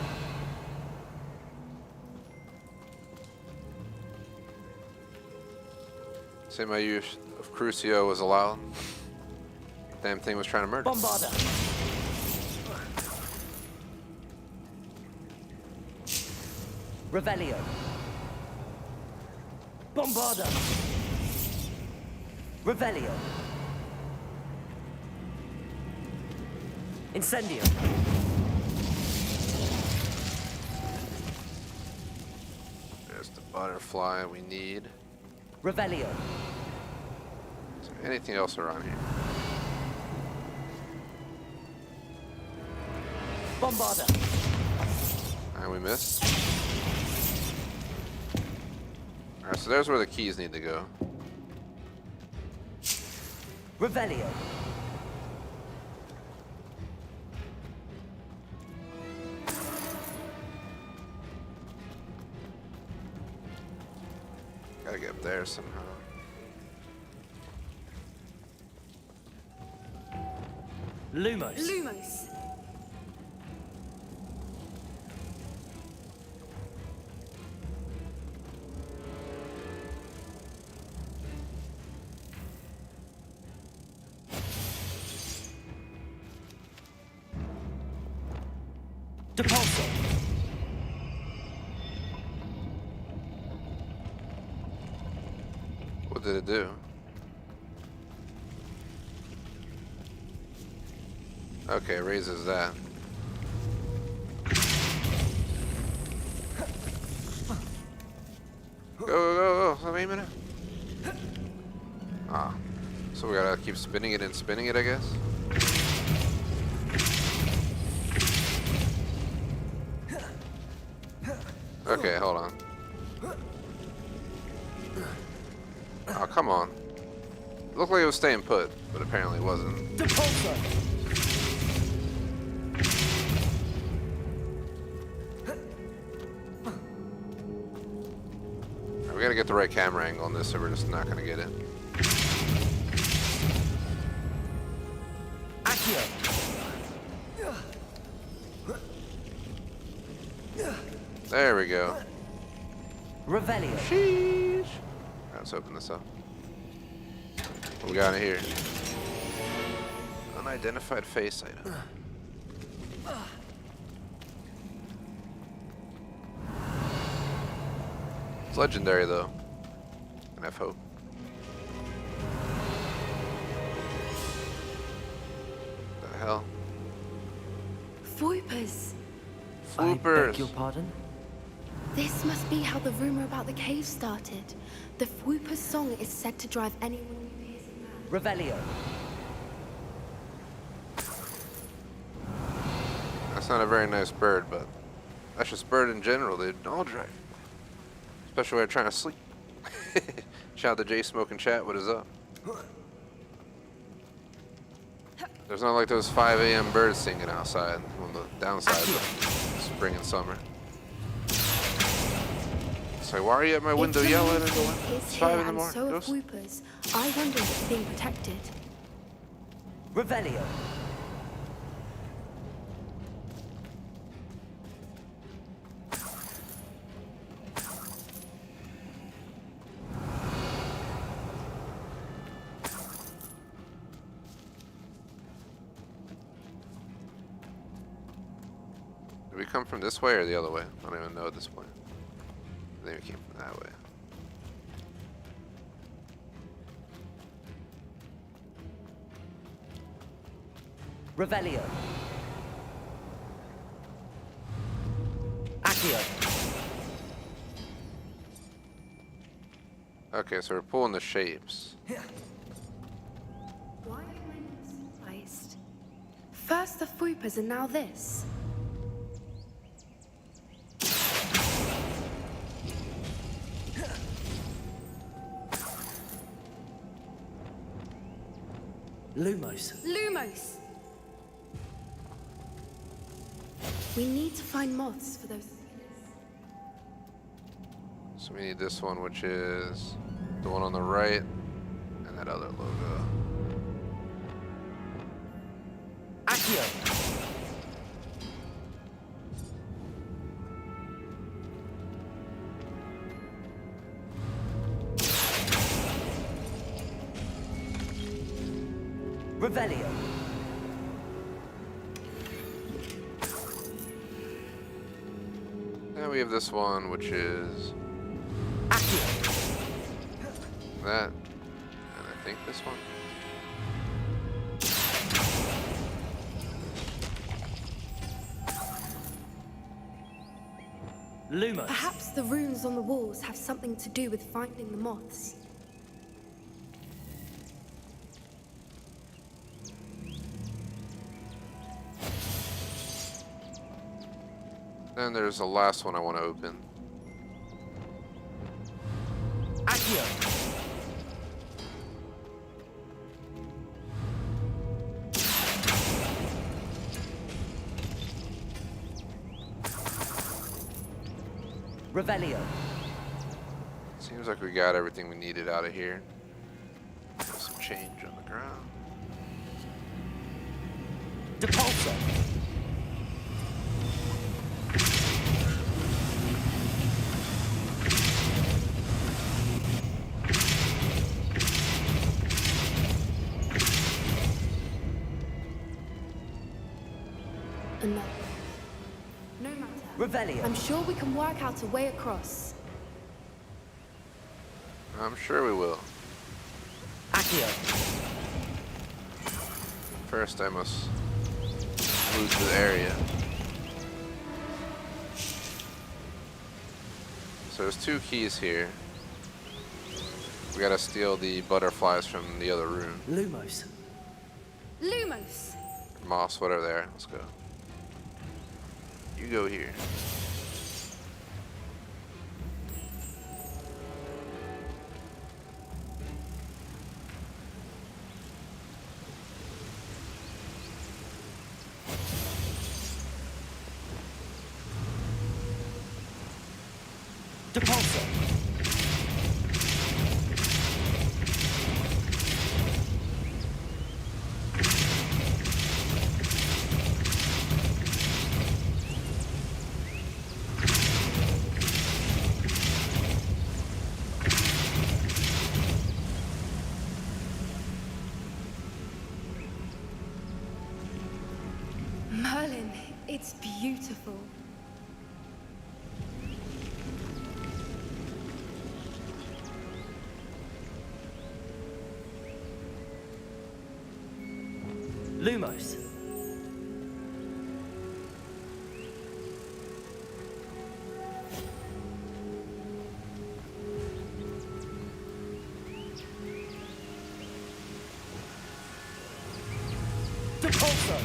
Say my use of Crucio was allowed. Damn thing was trying to murder. Bombarda. Revelio. Bombarda. Revelio. Incendio. Butterfly we need. Revelio. Is there anything else around here? Bombarder. And we missed. Alright, so there's where the keys need to go. Revelio. Gotta get up there somehow. Lumos. Lumos. Depulso. What did it do? Okay, raises that. Go, go, go, go. Wait a minute. Ah. So we gotta keep spinning it and spinning it, I guess? Okay, hold on. Oh, come on. It looked like it was staying put, but apparently it wasn't. Depulso. We gotta get the right camera angle on this, or we're just not gonna get it. Accio. There we go. Revelio. Sheesh. Alright, let's open this up. What we got in here? Unidentified face item. It's legendary though. And I have hope. What the hell? Foipers. I Floopers. beg your pardon? This must be how the rumor about the cave started. The Foipers song is said to drive anyone who hears it mad. Revelio. That's not a very nice bird, but that's just bird in general. They'd all drive. Especially when they're trying to sleep. Shout out to Jay Smoking Chat. What is up? There's not like those 5 a.m. birds singing outside on the downside of spring and summer. It's like, why are you at my window yelling? It's 5 in the morning. So are Ghost. Foipers. I wonder if it's being protected. Revelio. Did we come from this way or the other way? I don't even know at this point. I think we came from that way. Revelio. Accio. Okay, so we're pulling the shapes. Why am I not surprised? First the Foipers and now this. Lumos. Lumos! We need to find moths for those. So we need this one, which is the one on the right, and that other logo. Accio. Revelio. And we have this one, which is Accio. that, and I think this one. Lumos. Perhaps the runes on the walls have something to do with finding the moths. Then there's the last one I want to open. Accio. Revelio. Seems like we got everything we needed out of here. Got some change on the ground. Depulso. Enough. No matter. Revelio. I'm sure we can work out a way across. I'm sure we will. Accio. First, I must move to the area. So there's 2 keys here. We gotta steal the butterflies from the other room. Lumos. Lumos! Moss, whatever they are. Let's go. You go here. Depulso. Merlin, it's beautiful. Lumos. Depulso.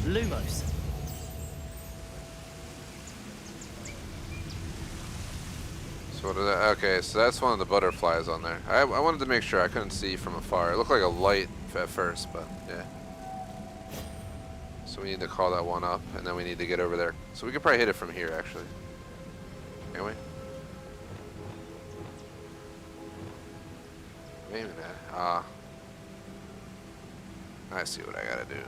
Lumos. So what is that? Okay, so that's one of the butterflies on there. I wanted to make sure. I couldn't see from afar. It looked like a light at first, but yeah. So we need to call that one up, and then we need to get over there. So we could probably hit it from here, actually. Can we? Wait a minute. Ah. I see what I gotta do.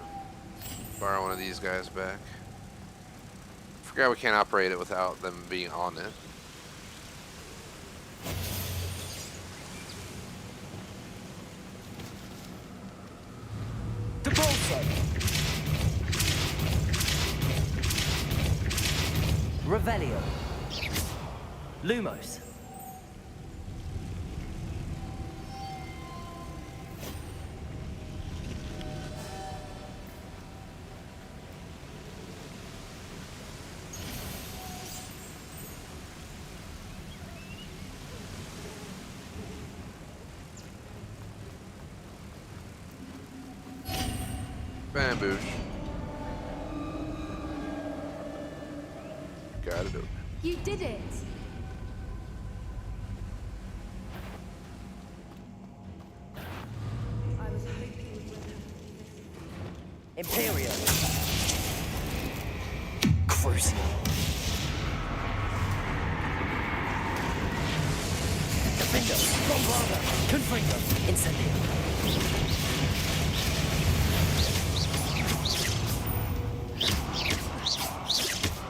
Borrow one of these guys back. Forgot we can't operate it without them being on it. Depulso. Revelio. Lumos. Bamboosh. Got it open. You did it! I was hoping Imperio. Crucio. Defender. Avada. Confringo. Incendio.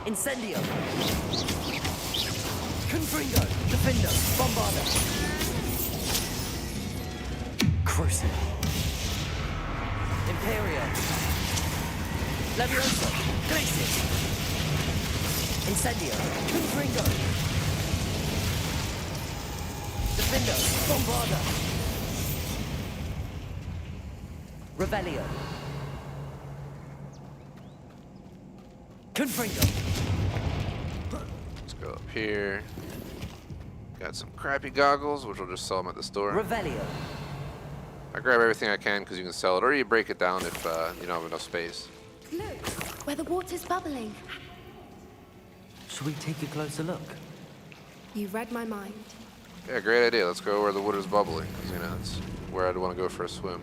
Incendio. Confringo. Defender. Bombarda. Crucio. Imperio. Levioso. Glacius. Incendio. Confringo. Defender. Bombarda. Revelio. Confringo. Let's go up here. Got some crappy goggles, which we'll just sell them at the store. Revelio. I grab everything I can because you can sell it, or you break it down if you don't have enough space. Look, where the water's bubbling. Should we take a closer look? You read my mind. Yeah, great idea. Let's go where the water's bubbling, because, you know, it's where I'd want to go for a swim.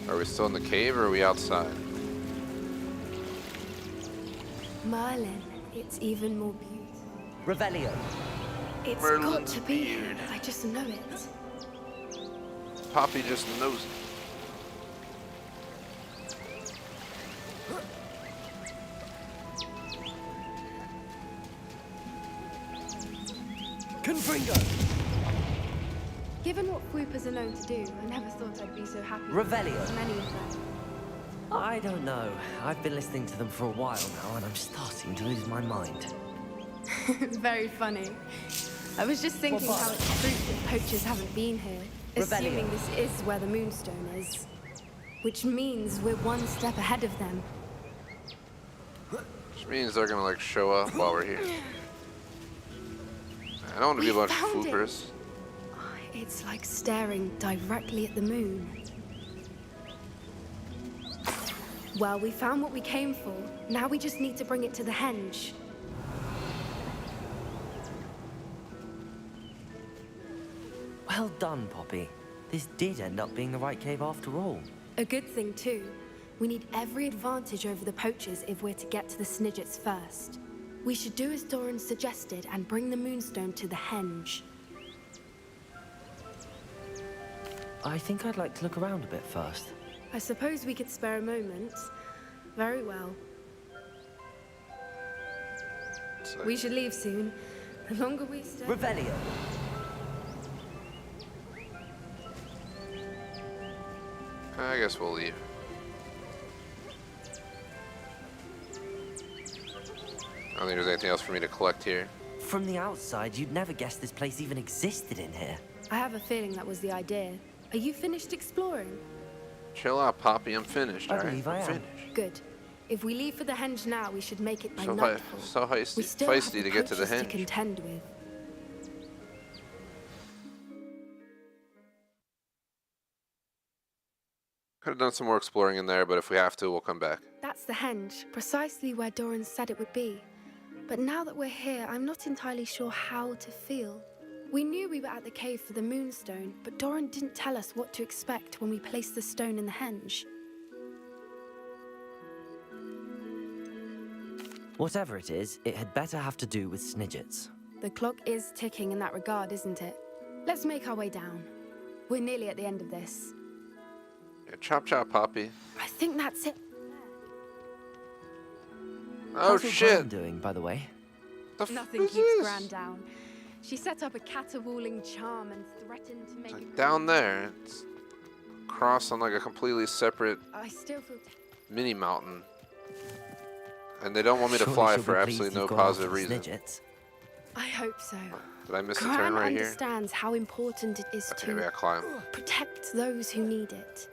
Are we still in the cave, or are we outside? Merlin, it's even more beautiful. Revelio. It's Merlin's got to be here. I just know it. Poppy just knows it. Confringo. Given what swoopers are known to do, I never thought I'd be so happy. Revelio. With many of them. I don't know. I've been listening to them for a while now, and I'm starting to lose my mind. Very funny. I was just thinking how it's true that poachers haven't been here, assuming this is where the Moonstone is. Which means we're one step ahead of them. Which means they're gonna like show up while we're here. I don't want to be a bunch of found it. foopers. It's like staring directly at the moon. Well, we found what we came for. Now we just need to bring it to the henge. Well done, Poppy. This did end up being the right cave after all. A good thing, too. We need every advantage over the poachers if we're to get to the Snidgets first. We should do as Doran suggested and bring the Moonstone to the henge. I think I'd like to look around a bit first. I suppose we could spare a moment. Very well. So, We should leave soon. The longer we stay... Revelio. I guess we'll leave. I don't think there's anything else for me to collect here. From the outside, you'd never guess this place even existed in here. I have a feeling that was the idea. Are you finished exploring? Chill out, Poppy. I'm finished. I All right, believe I I'm am. finished. Good. If we leave for the henge now, we should make it by So, nightfall. so We feisty, still have feisty to get to the poachers henge. to contend with. Could have done some more exploring in there, but if we have to, we'll come back. That's the henge, precisely where Doran said it would be. But now that we're here, I'm not entirely sure how to feel. We knew we were at the cave for the Moonstone, but Doran didn't tell us what to expect when we placed the stone in the henge. Whatever it is, it had better have to do with Snidgets. The clock is ticking in that regard, isn't it? Let's make our way down. We're nearly at the end of this. Yeah, chop chop, Poppy. I think that's it. Oh How's shit! Gran doing, by the way? The f Nothing is keeps this? Gran down. She set up a caterwauling charm and threatened to make it... Down there, it's crossed on like a completely separate I still feel... mini mountain. And they don't want me to Surely fly she'll for be pleased absolutely no you've gone after positive the reason. Snidgets. I hope so. Did I miss a Gran turn right here? understands how important it is Okay, maybe I to climb. protect those who need it.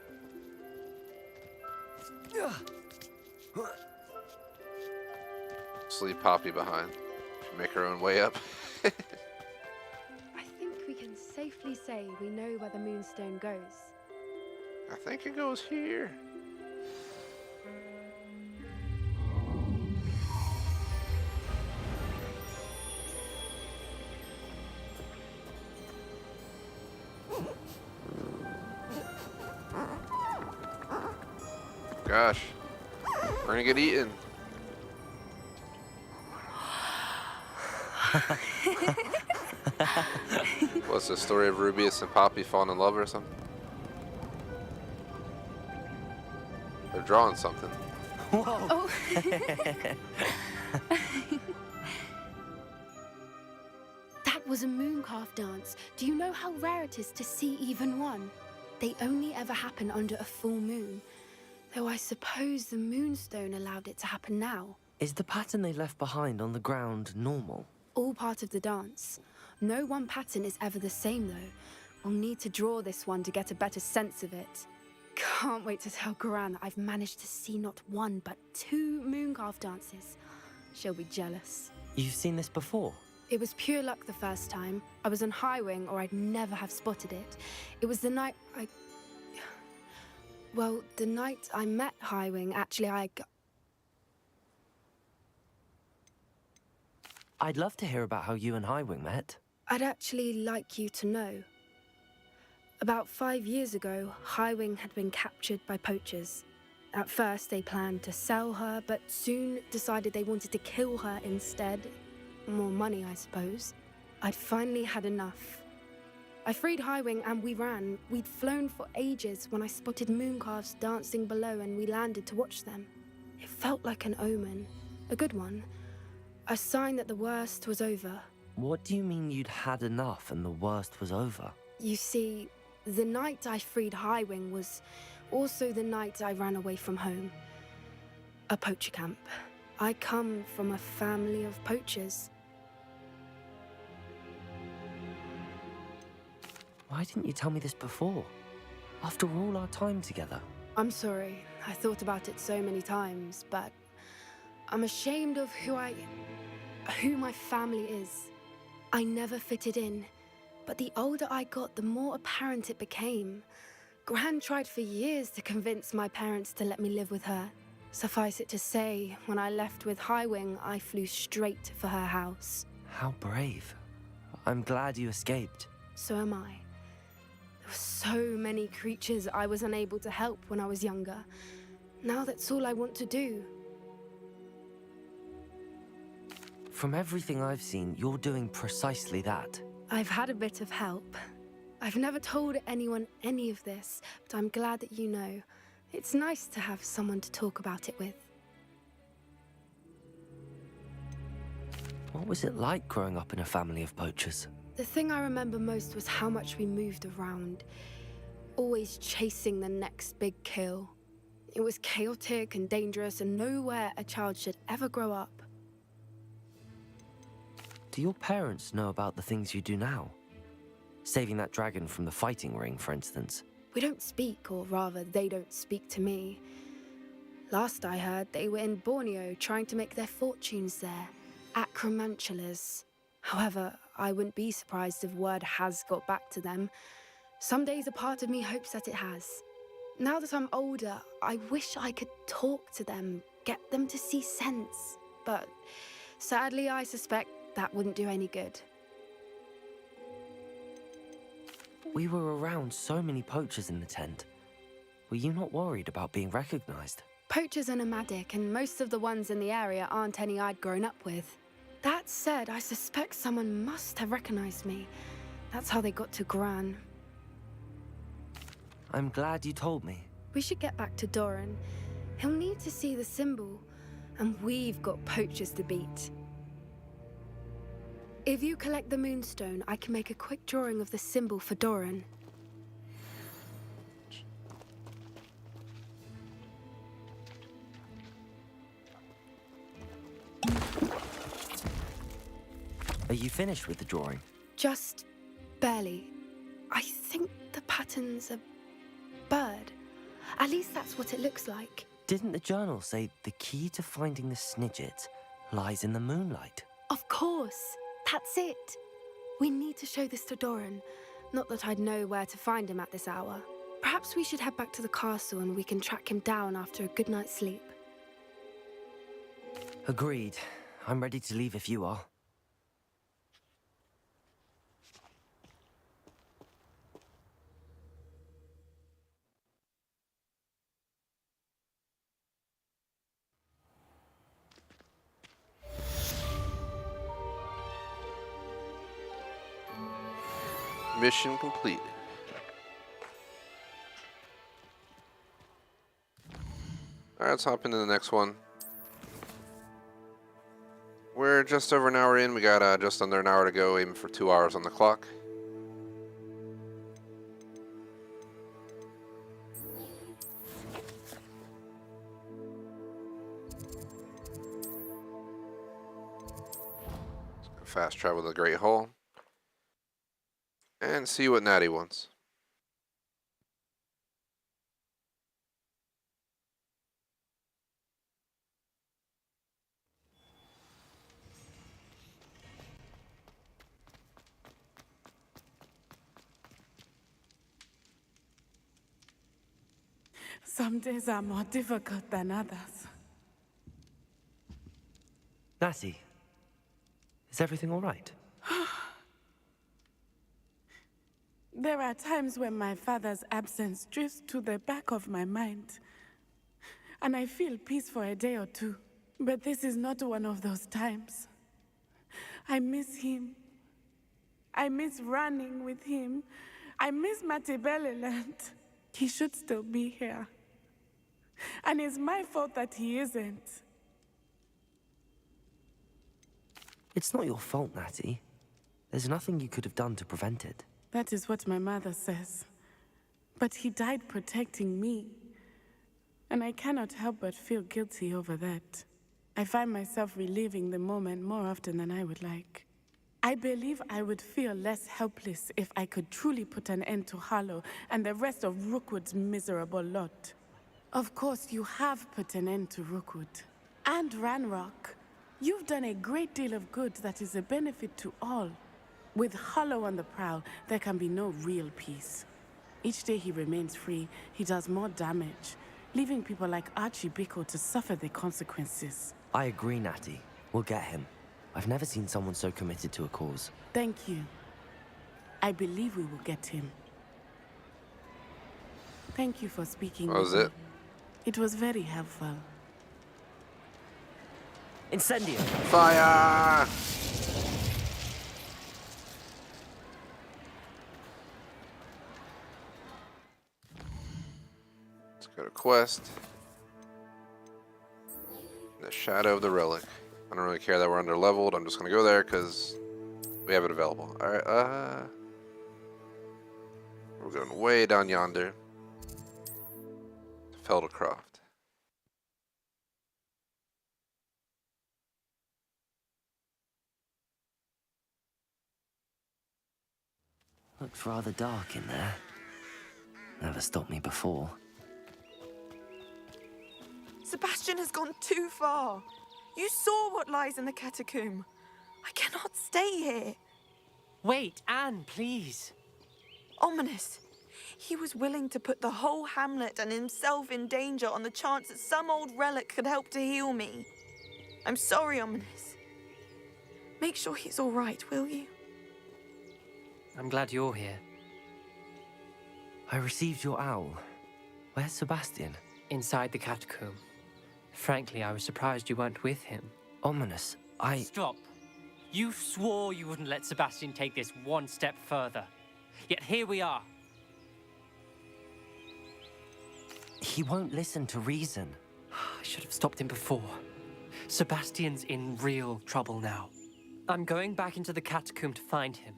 Just leave Poppy behind. Make her own way up. I think we can safely say we know where the Moonstone goes. I think it goes here. Gosh, we're gonna get eaten. What's the story of Rubius and Poppy falling in love or something? They're drawing something. Oh. That was a mooncalf dance. Do you know how rare it is to see even one? They only ever happen under a full moon. Though I suppose the Moonstone allowed it to happen now. Is the pattern they left behind on the ground normal? All part of the dance. No one pattern is ever the same, though. We'll need to draw this one to get a better sense of it. Can't wait to tell Gran that I've managed to see not one, but 2 Mooncalf dances. She'll be jealous. You've seen this before? It was pure luck the first time. I was on Highwing, or I'd never have spotted it. It was the night Well, the night I met Highwing, actually, I'd love to hear about how you and Highwing met. I'd actually like you to know. About 5 years ago, Highwing had been captured by poachers. At first, they planned to sell her, but soon decided they wanted to kill her instead. More money, I suppose. I'd finally had enough. I freed Highwing and we ran. We'd flown for ages when I spotted mooncalves dancing below and we landed to watch them. It felt like an omen. A good one. A sign that the worst was over. What do you mean you'd had enough and the worst was over? You see, the night I freed Highwing was also the night I ran away from home. A poacher camp. I come from a family of poachers. Why didn't you tell me this before? After all our time together. I'm sorry. I thought about it so many times, but I'm ashamed of who my family is. I never fitted in, but the older I got, the more apparent it became. Gran tried for years to convince my parents to let me live with her. Suffice it to say, when I left with Highwing, I flew straight for her house. How brave. I'm glad you escaped. So am I. There were so many creatures I was unable to help when I was younger. Now that's all I want to do. From everything I've seen, you're doing precisely that. I've had a bit of help. I've never told anyone any of this, but I'm glad that you know. It's nice to have someone to talk about it with. What was it like growing up in a family of poachers? The thing I remember most was how much we moved around, always chasing the next big kill. It was chaotic and dangerous and nowhere a child should ever grow up. Do your parents know about the things you do now? Saving that dragon from the fighting ring, for instance. We don't speak, or rather, they don't speak to me. Last I heard, they were in Borneo trying to make their fortunes there, acromantulas. However, I wouldn't be surprised if word has got back to them. Some days a part of me hopes that it has. Now that I'm older, I wish I could talk to them, get them to see sense. But sadly, I suspect that wouldn't do any good. We were around so many poachers in the tent. Were you not worried about being recognized? Poachers are nomadic, and most of the ones in the area aren't any I'd grown up with. That said, I suspect someone must have recognized me. That's how they got to Gran. I'm glad you told me. We should get back to Doran. He'll need to see the symbol, and we've got poachers to beat. If you collect the moonstone, I can make a quick drawing of the symbol for Doran. Are you finished with the drawing? Just barely. I think the pattern's a bird. At least that's what it looks like. Didn't the journal say the key to finding the Snidget lies in the moonlight? Of course. That's it. We need to show this to Doran. Not that I'd know where to find him at this hour. Perhaps we should head back to the castle and we can track him down after a good night's sleep. Agreed. I'm ready to leave if you are. Mission completed. Alright, let's hop into the next one. We're just over an hour in. We got just under an hour to go, aiming for 2 hours on the clock. fast travel to the Great Hall and see what Natty wants. Some days are more difficult than others. Natty, is everything all right? There are times when my father's absence drifts to the back of my mind, and I feel peace for a day or two. But this is not one of those times. I miss him. I miss running with him. I miss Matibeleland. He should still be here. And it's my fault that he isn't. It's not your fault, Natty. There's nothing you could have done to prevent it. That is what my mother says. But he died protecting me. And I cannot help but feel guilty over that. I find myself reliving the moment more often than I would like. I believe I would feel less helpless if I could truly put an end to Harlow and the rest of Rookwood's miserable lot. Of course, you have put an end to Rookwood. And Ranrok. You've done a great deal of good that is a benefit to all. With Harlow on the prowl, there can be no real peace. Each day he remains free, he does more damage, leaving people like Archie Bickle to suffer the consequences. I agree, Natty. We'll get him. I've never seen someone so committed to a cause. Thank you. I believe we will get him. Thank you for speaking. What was it? It was very helpful. Incendio! Fire! Let's go to quest. The Shadow of the Relic. I don't really care that we're under leveled. I'm just gonna go there because we have it available. Alright, we're going way down yonder. Feldercroft. Looks rather dark in there. Never stopped me before. Sebastian has gone too far. You saw what lies in the catacomb. I cannot stay here. Wait, Anne, please. Ominous. He was willing to put the whole hamlet and himself in danger on the chance that some old relic could help to heal me. I'm sorry, Ominous. Make sure he's all right, will you? I'm glad you're here. I received your owl. Where's Sebastian? Inside the catacomb. Frankly, I was surprised you weren't with him. Ominous, Stop. You swore you wouldn't let Sebastian take this one step further. Yet here we are. He won't listen to reason. I should have stopped him before. Sebastian's in real trouble now. I'm going back into the catacomb to find him.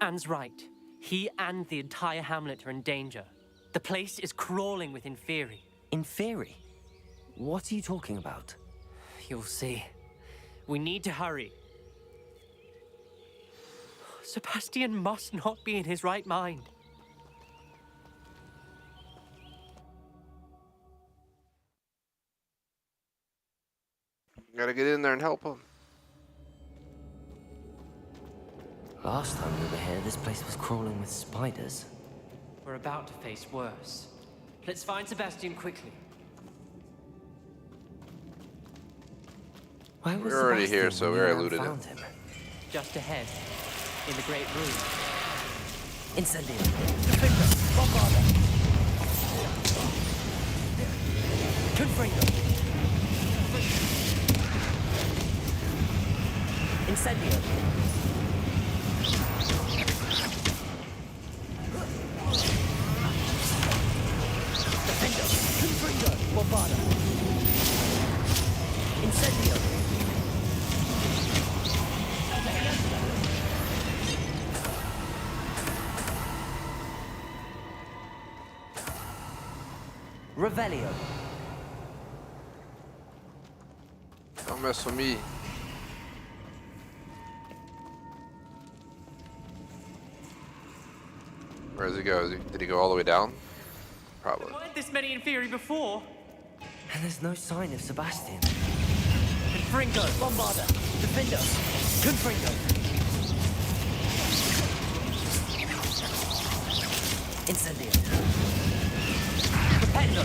Anne's right. He and the entire hamlet are in danger. The place is crawling with Inferi. Inferi? What are you talking about? You'll see. We need to hurry. Sebastian must not be in his right mind. Gotta get in there and help him. Last time we were here, this place was crawling with spiders. We're about to face worse. Let's find Sebastian quickly. Where was We're already Sebastian here, so when we you already looted found him. Just ahead, in the great room. Incendio! Confringo! Incendio! Confringo! Avada! Incendio! Revelio. Don't mess with me. Where does he go? Did he go all the way down? Probably. There weren't this many in theory before. And there's no sign of Sebastian. Confringo, Bombarda, Defender, Confringo. Incendio. Propendo.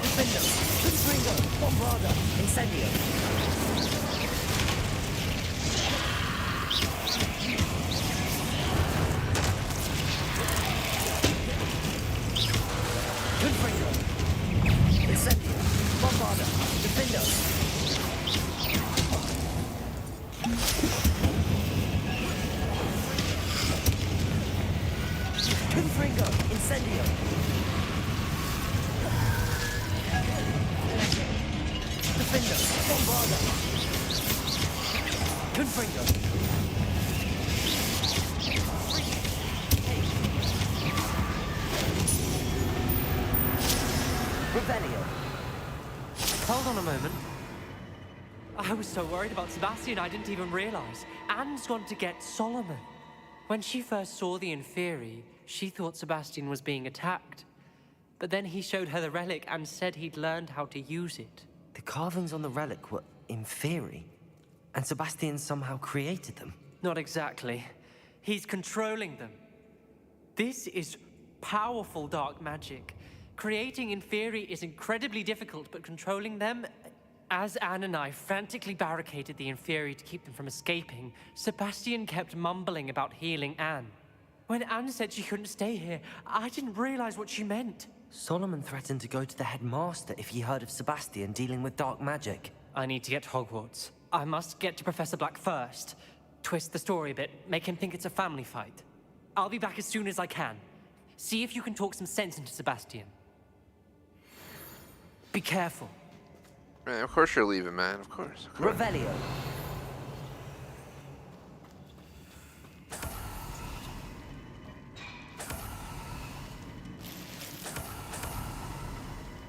Defender. Confringo. Bombarda. Incendio. Confringo. Incendio. Bombarda. Defender. Confringo. Incendio. Defender. Bombarda. Confringo. Revelio. Hold on a moment. I was so worried about Sebastian I didn't even realize. Anne's gone to get Solomon. When she first saw the Inferi, she thought Sebastian was being attacked. But then he showed her the relic and said he'd learned how to use it. The carvings on the relic were Inferi, and Sebastian somehow created them. Not exactly. He's controlling them. This is powerful dark magic. Creating Inferi is incredibly difficult, but controlling them... As Anne and I frantically barricaded the Inferi to keep them from escaping, Sebastian kept mumbling about healing Anne. When Anne said she couldn't stay here, I didn't realize what she meant. Solomon threatened to go to the headmaster if he heard of Sebastian dealing with dark magic. I need to get to Hogwarts. I must get to Professor Black first. Twist the story a bit, make him think it's a family fight. I'll be back as soon as I can. See if you can talk some sense into Sebastian. Be careful. Man, of course you're leaving, man. Of course. Revelio.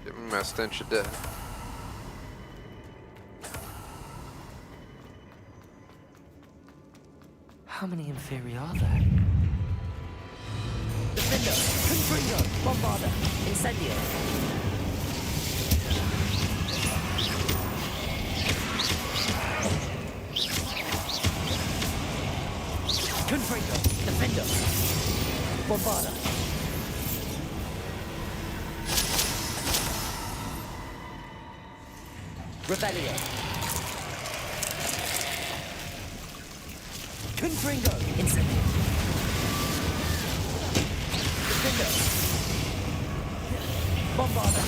Give me my stench of death. How many Inferi are there? Defender, Confringo, Bombarda, Incendio. Confringo, Defender, Bombarda. Revelio. Confringo, Incendio. Defender. Bombarda.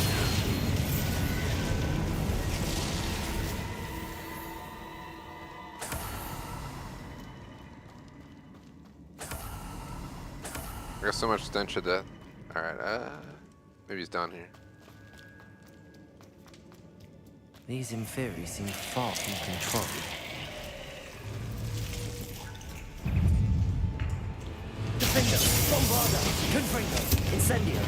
I got so much stench of death. Alright, maybe he's down here. These Inferi seem far from controlled. Defender, Bombarda, Confringo, Incendio.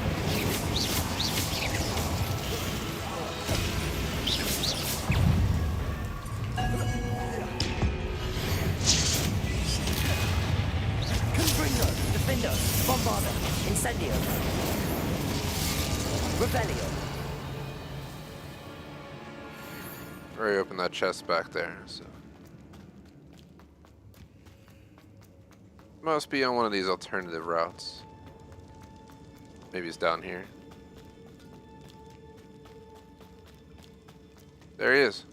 Confringo, Defender, Bombarda, Incendio. Revelio. Already opened that chest back there, so. Must be on one of these alternative routes. Maybe it's down here. There he is.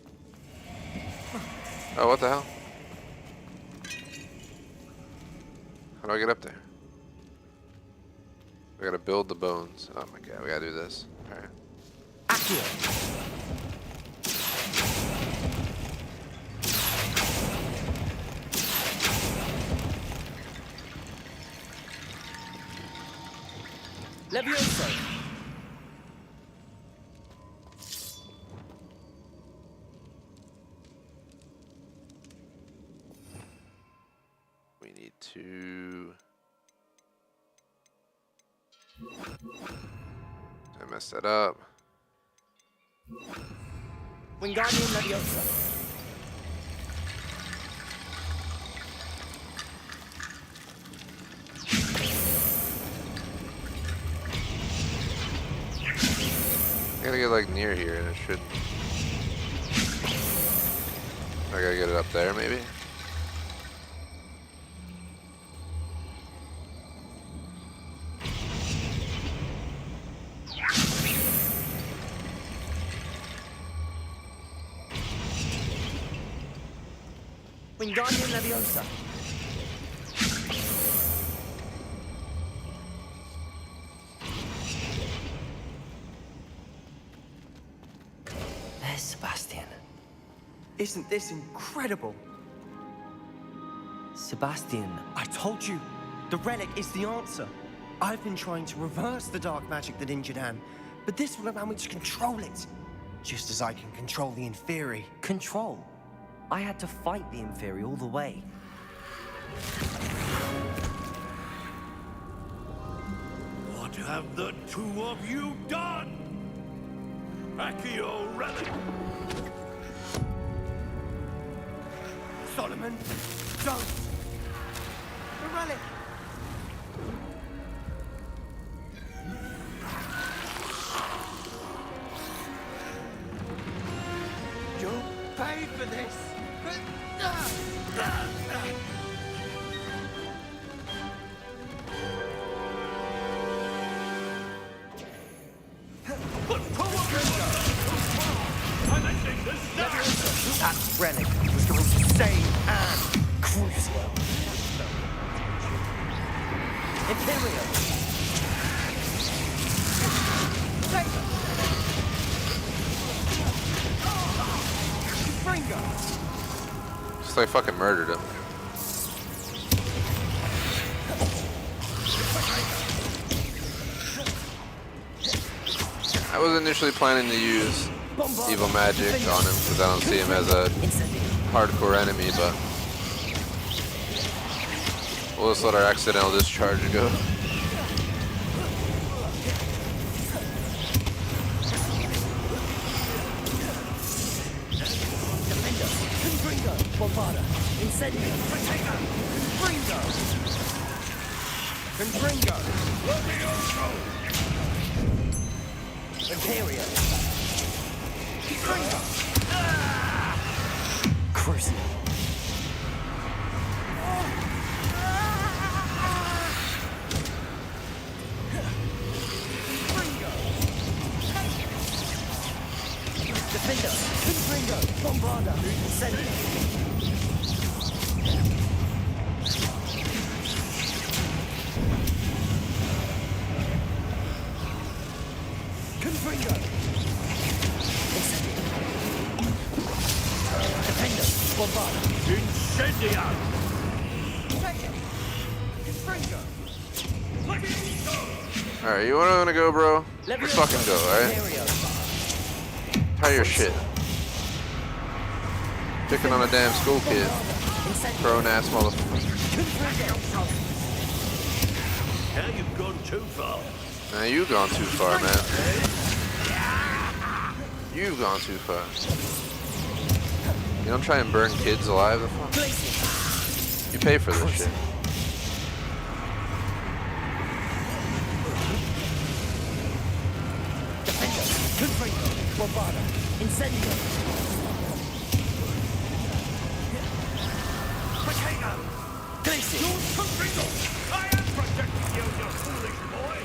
Oh, what the hell? How do I get up there? I gotta build the bones. Oh my god, we gotta do this. Alright. Accio. Levioso. We need to... I messed that up. Wingardium Leviosa. I gotta get like near here and it should. I gotta get it up there maybe? Wingardium Leviosa. There's Sebastian. Isn't this incredible? Sebastian, I told you, the relic is the answer. I've been trying to reverse the dark magic that injured Anne, but this will allow me to control it. Just as I can control the Inferi. control. I had to fight the Imperius all the way. What have the two of you done? Accio relic! Solomon, don't! The relic! You'll pay for this! That relic was going to save Anne. Crucio. Imperio. Just like fucking murdered him. I was initially planning to use evil magic on him because I don't see him as a hardcore enemy, but we'll just let our accidental discharge go. Avada, Incendio, Confringo, Confringo, Imperio, Confringo, Crucio, Defender, Confringo, Bombarda, Incendio. Confringo! Defender! Bombarda! Incendio! Confringo! Alright, you wanna go, bro? Let's fucking go, alright? Try your shit. Picking on a damn school kid. Prone ass motherfucker. Now you've gone too far. Now you've gone too far, man. You've gone too far. You don't try and burn kids alive, the fuck? You pay for this shit. I am protecting you, you foolish boy!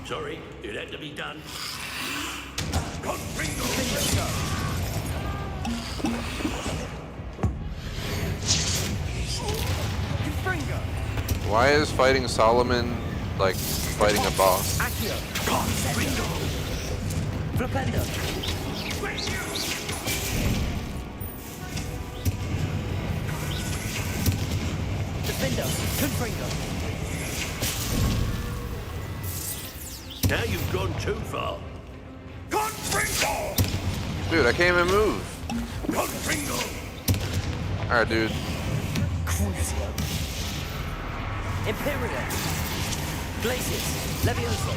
Sorry, it had to be done. Why is fighting Solomon like fighting a boss? Flipendo. Defender. Confringo. Now you've gone too far. Confringo! Dude, I can't even move. Confringo! Alright, dude. Crucio. Imperio. Glacius. Levioso.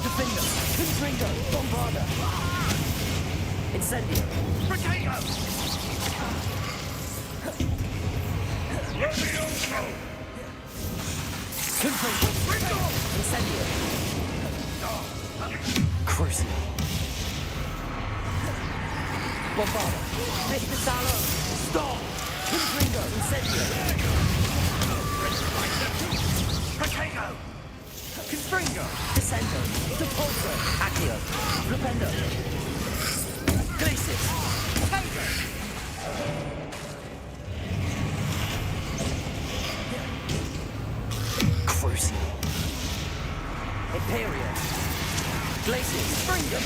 Defender! Confringo! Bombarda! Incendio! Potato! Confringo! Incendio! Crucio! Bombarda! Despizalo! Stop! Confringo! Incendio! Potato! Confringo! Descendo! Depulso! Accio! Flipendo! Glacis! Potato! Crucio! Imperio! Glacis! Springo!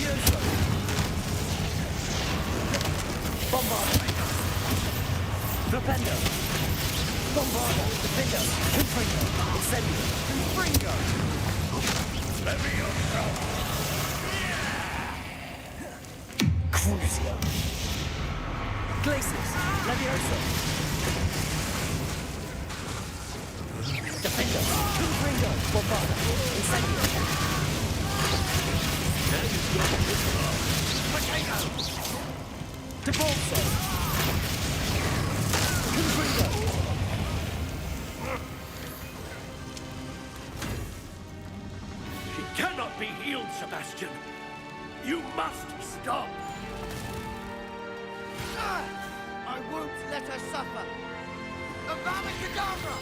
Bombarda! Flipendo! Bombarda! Defender! Confringo! Incendio! Confringo! Levioso! Crucio! Glacis! Levioso! Defender! Confringo! Bombarda! Incendio! Potato! Depulso! Confringo! She cannot be healed, Sebastian. You must stop. I won't let her suffer. Avada Kedavra!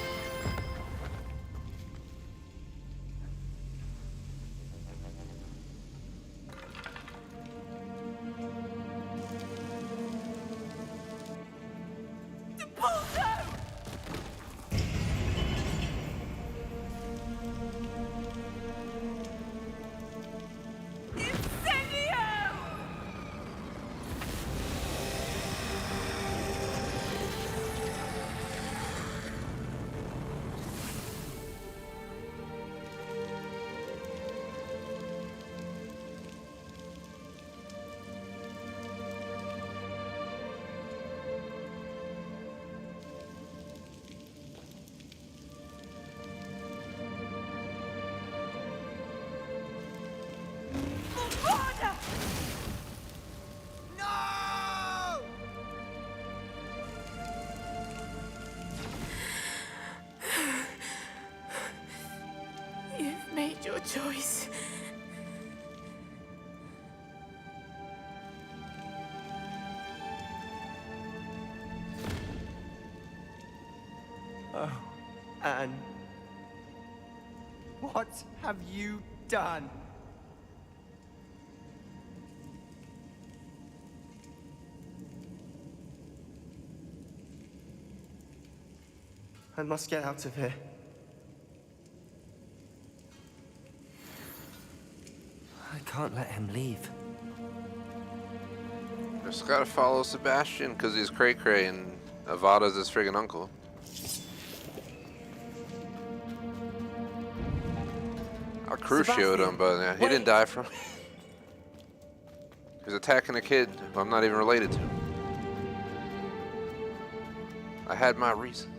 You've made your choice. Oh, Anne. What have you done? I must get out of here. I can't let him leave. Just gotta follow Sebastian because he's cray cray and Avada's his friggin' uncle. I Crucioed him, but yeah, he didn't die from it. He was attacking a kid who I'm not even related to. I had my reason.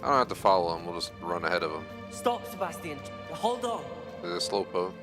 I don't have to follow him, we'll just run ahead of him. Stop, Sebastian. Hold on. There's a slowpoke.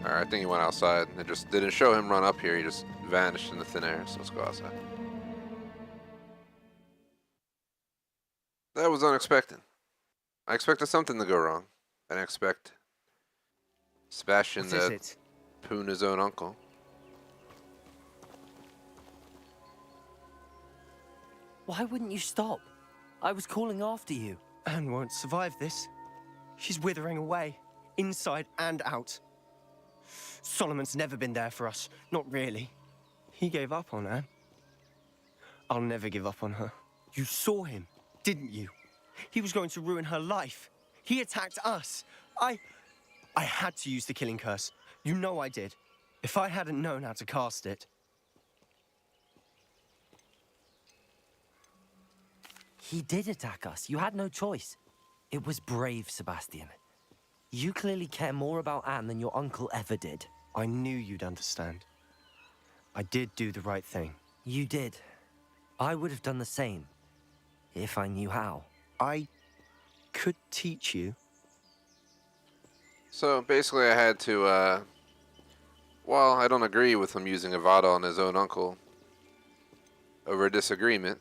Alright, I think he went outside. It just didn't show him run up here. He just vanished in the thin air. So let's go outside. That was unexpected. I expected something to go wrong. I didn't expect Sebastian to poon his own uncle. Why wouldn't you stop? I was calling after you. Anne won't survive this. She's withering away, inside and out. Solomon's never been there for us. Not really. He gave up on Anne. I'll never give up on her. You saw him, didn't you? He was going to ruin her life. He attacked us. I had to use the killing curse. You know I did. If I hadn't known how to cast it... He did attack us. You had no choice. It was brave, Sebastian. You clearly care more about Anne than your uncle ever did. I knew you'd understand. I did do the right thing. You did. I would have done the same, if I knew how. I could teach you. So basically I had to, well, I don't agree with him using Avada on his own uncle over a disagreement.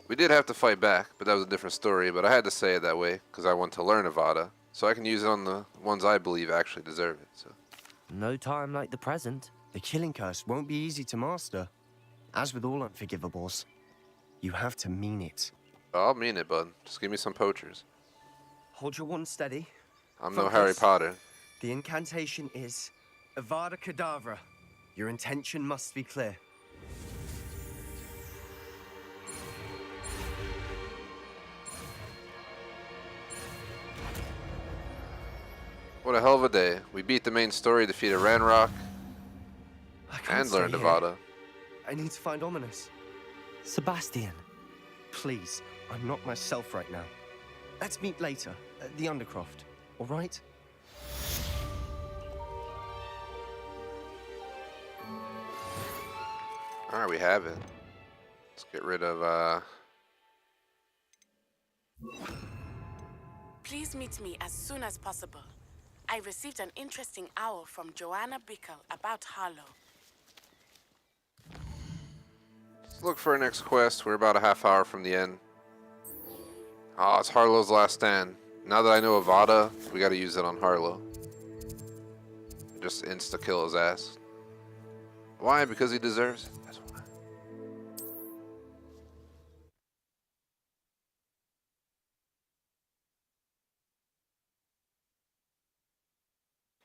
We did have to fight back, but that was a different story, but I had to say it that way because I want to learn Avada, so I can use it on the ones I believe actually deserve it, so. No time like the present. The killing curse won't be easy to master. As with all Unforgivables, you have to mean it. I'll mean it, bud. Just give me some poachers. Hold your wand steady. I'm no Harry Potter. The incantation is Avada Kedavra. Your intention must be clear. What a hell of a day. We beat the main story, defeated Ranrok, and learned Avada. I need to find Ominous. Sebastian. Please, I'm not myself right now. Let's meet later, at the Undercroft, all right? Alright, we have it. Let's get rid of, Please meet me as soon as possible. I received an interesting owl from Joanna Bickle about Harlow. Let's look for our next quest. We're about a half hour from the end. Oh, it's Harlow's last stand. Now that I know Avada, we gotta use it on Harlow. Just insta-kill his ass. Why? Because he deserves it. That's why.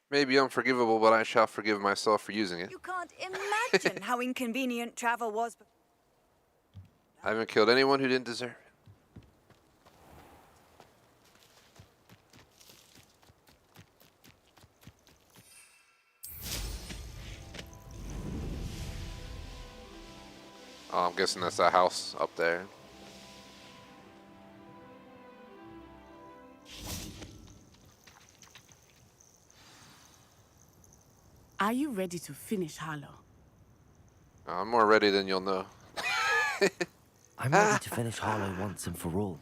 Maybe unforgivable, but I shall forgive myself for using it. You can't imagine how inconvenient travel was. I haven't killed anyone who didn't deserve it. Oh, I'm guessing that's that house up there. Are you ready to finish Harlow? I'm more ready than you'll know. I'm ready to finish Harlow once and for all.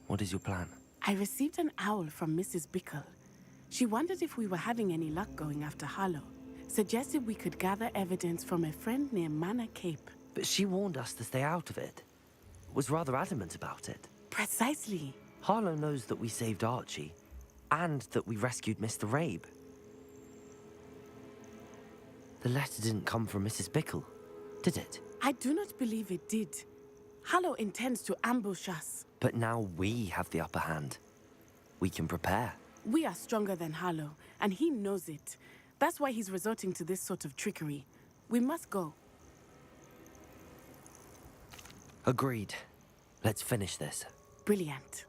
What is your plan? I received an owl from Mrs. Bickle. She wondered if we were having any luck going after Harlow. Suggested we could gather evidence from a friend near Manor Cape. But she warned us to stay out of it. Was rather adamant about it. Precisely. Harlow knows that we saved Archie, and that we rescued Mr. Rabe. The letter didn't come from Mrs. Bickle, did it? I do not believe it did. Harlow intends to ambush us. But now we have the upper hand. We can prepare. We are stronger than Harlow, and he knows it. That's why he's resorting to this sort of trickery. We must go. Agreed. Let's finish this. Brilliant.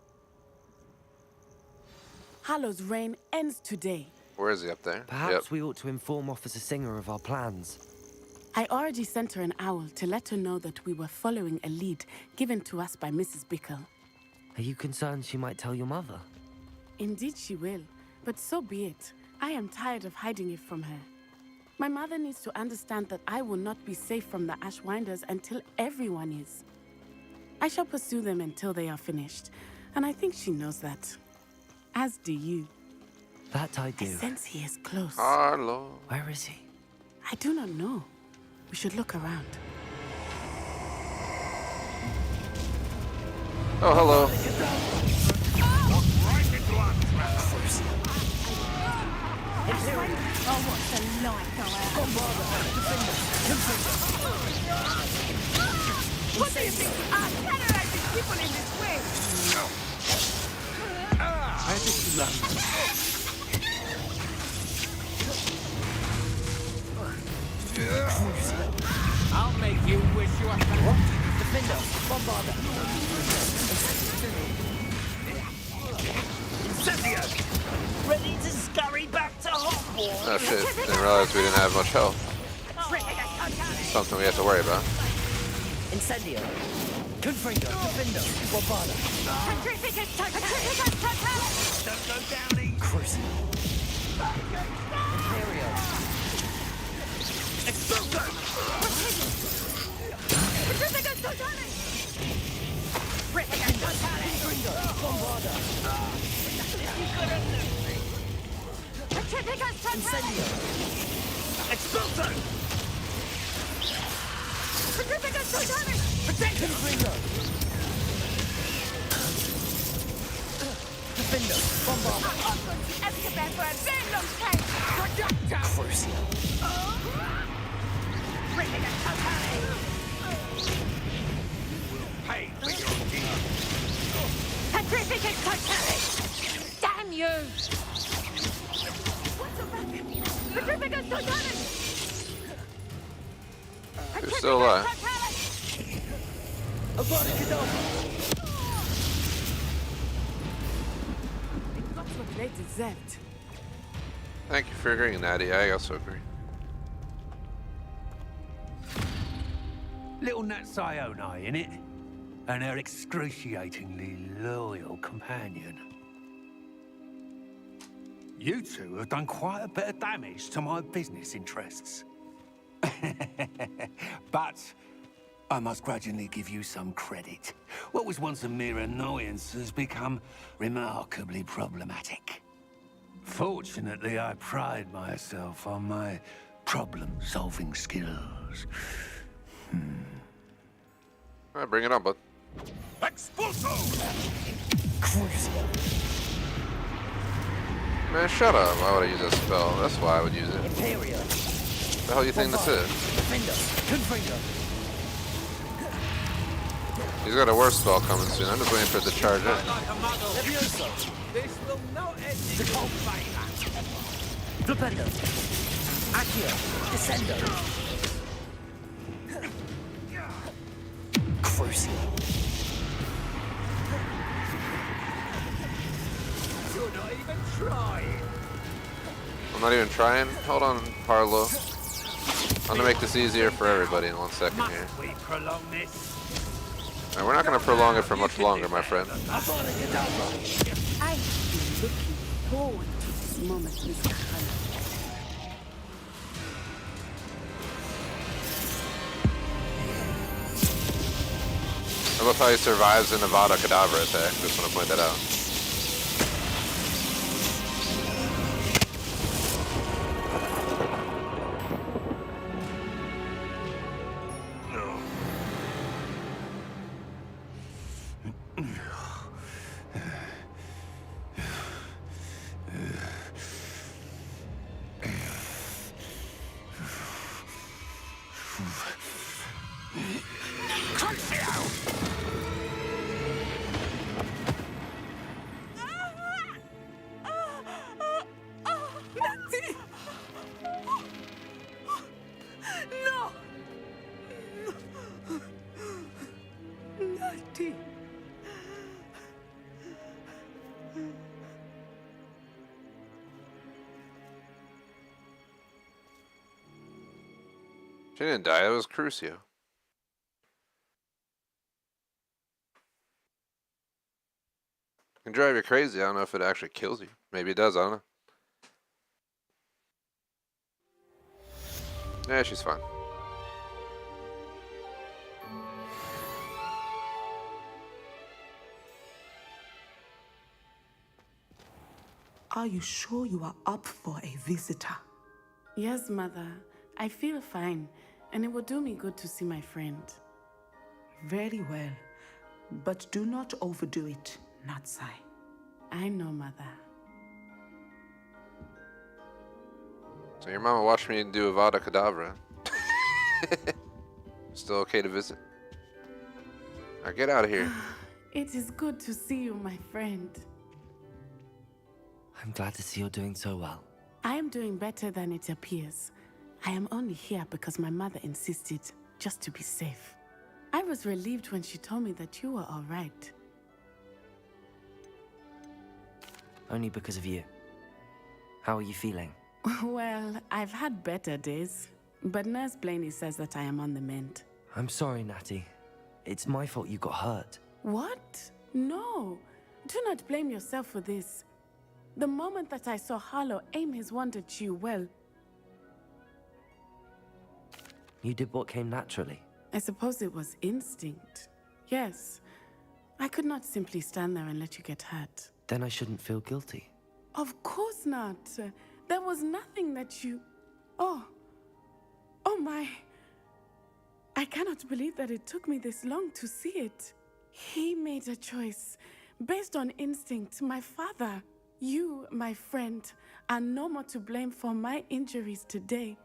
Harlow's reign ends today. Where is he up there? Perhaps we ought to inform Officer Singer of our plans. I already sent her an owl to let her know that we were following a lead given to us by Mrs. Bickle. Are you concerned she might tell your mother? Indeed she will, but so be it. I am tired of hiding it from her. My mother needs to understand that I will not be safe from the Ashwinders until everyone is. I shall pursue them until they are finished, and I think she knows that. As do you. That I do. I sense he is close. Harlow. Where is he? I do not know. We should look around. Oh, hello. Oh, what's the light go out? What do you think? Terrorizing people in this way! I'll make you wish you had... Defender! Bombarder! Oh shit, didn't realize we didn't have much health. Something we have to worry about. Incendio. Confringo. Defendo. Avada. Don't go down easy. Crucio. Imperio. Exploso. Incendio. Exploso. Protect Confringo. Defendo. Bombarda. Crucio. Hey, damn you! You're still alive. Avada Kedavra. That's what they deserved. Thank you for agreeing, Natty. I also agree. Little Nat Sione, innit? And her excruciatingly loyal companion. You two have done quite a bit of damage to my business interests. But I must grudgingly give you some credit. What was once a mere annoyance has become remarkably problematic. Fortunately, I pride myself on my problem-solving skills. Alright, bring it on, bud. Expulso! Crucio. Man, shut up. Why would I use that spell? That's why I would use it. Imperio. What the hell do you think this is? Defendo. Confringo. He's got a worse spell coming soon. I'm just waiting for it to charge up. Levioso. This will not end The cult fighter. Flipendo. Accio. Descendo. Crucio. You're not even trying. I'm not even trying. Hold on, Harlow. I'm gonna make this easier for everybody in 1 second here. We prolong this. Alright, we're not gonna prolong it for much longer, my friend. Avada Kedavra. I've been looking forward to this moment, Mr. Hunter. I love how he survives an Avada Kedavra attack. Just want to point that out. She didn't die, it was Crucio. It can drive you crazy. I don't know if it actually kills you. Maybe it does, I don't know. Yeah, she's fine. Are you sure you are up for a visitor? Yes, Mother. I feel fine, and it will do me good to see my friend. Very well. But do not overdo it, Natsai. I know, Mother. So your mama watched me do Avada Kedavra. Still okay to visit? Alright, get out of here. It is good to see you, my friend. I'm glad to see you're doing so well. I am doing better than it appears. I am only here because my mother insisted, just to be safe. I was relieved when she told me that you were all right. Only because of you. How are you feeling? Well, I've had better days, but Nurse Blaney says that I am on the mend. I'm sorry, Natty. It's my fault you got hurt. What? No. Do not blame yourself for this. The moment that I saw Harlow aim his wand at you, well... You did what came naturally. I suppose it was instinct. Yes. I could not simply stand there and let you get hurt. Then I shouldn't feel guilty. Of course not. There was nothing that you... Oh. Oh my... I cannot believe that it took me this long to see it. He made a choice based on instinct. My father, you, my friend, are no more to blame for my injuries today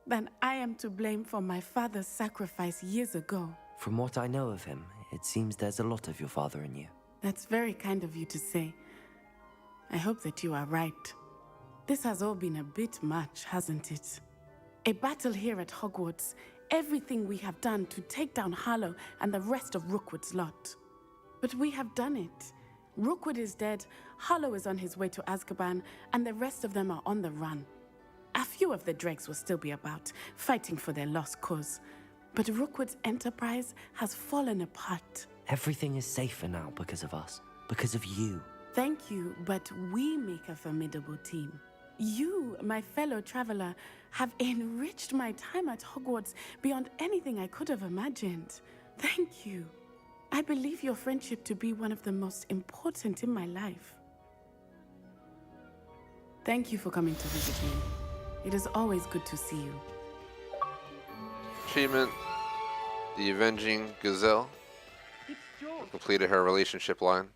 than I am to blame for my father's sacrifice years ago. From what I know of him, it seems there's a lot of your father in you. That's very kind of you to say. I hope that you are right. This has all been a bit much, hasn't it? A battle here at Hogwarts. Everything we have done to take down Harlow and the rest of Rookwood's lot. But we have done it. Rookwood is dead, Harlow is on his way to Azkaban, and the rest of them are on the run. A few of the dregs will still be about, fighting for their lost cause. But Rookwood's enterprise has fallen apart. Everything is safer now because of us. Because of you. Thank you, but we make a formidable team. You, my fellow traveler, have enriched my time at Hogwarts beyond anything I could have imagined. Thank you. I believe your friendship to be one of the most important in my life. Thank you for coming to visit me. It is always good to see you. Achievement, the Avenging Gazelle. Completed her relationship line.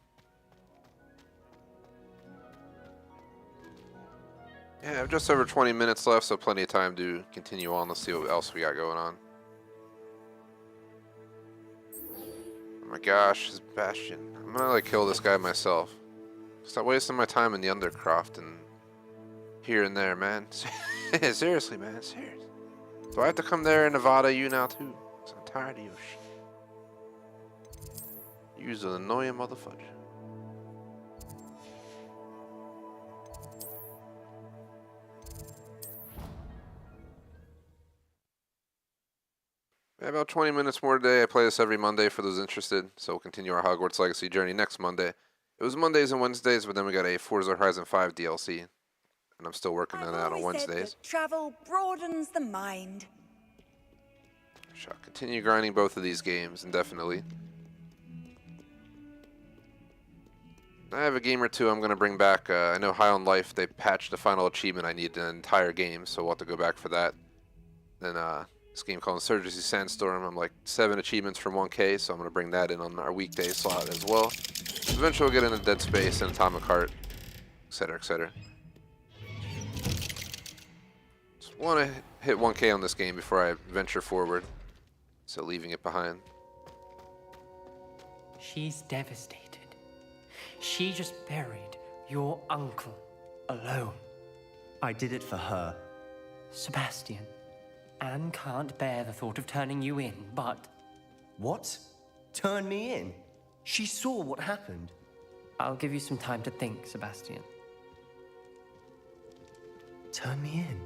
Yeah, I have just over 20 minutes left, so plenty of time to continue on. Let's see what else we got going on. Oh my gosh, Sebastian. I'm gonna like kill this guy myself. Stop wasting my time in the Undercroft and here and there, man. Seriously, man, seriously. Do I have to come there in Avada you now too? 'Cause I'm tired of your shit. You're an annoying motherfucker. About 20 minutes more today. I play this every Monday for those interested, so we'll continue our Hogwarts Legacy journey next Monday. It was Mondays and Wednesdays, but then we got a Forza Horizon 5 DLC, and I'm still working on that on Wednesdays. Travel broadens the mind. Shall continue grinding both of these games indefinitely. I have a game or two I'm going to bring back. I know High on Life, they patched the final achievement. I need an entire game, so we'll have to go back for that. Then, this game called Insurgency Sandstorm. I'm like 7 achievements from 1K, so I'm going to bring that in on our weekday slot as well. Eventually we'll get into Dead Space and Atomic Heart, etc., etc. Just want to hit 1K on this game before I venture forward, so leaving it behind. She's devastated. She just buried your uncle alone. I did it for her. Sebastian, Anne can't bear the thought of turning you in, but... What? Turn me in? She saw what happened. I'll give you some time to think, Sebastian. Turn me in?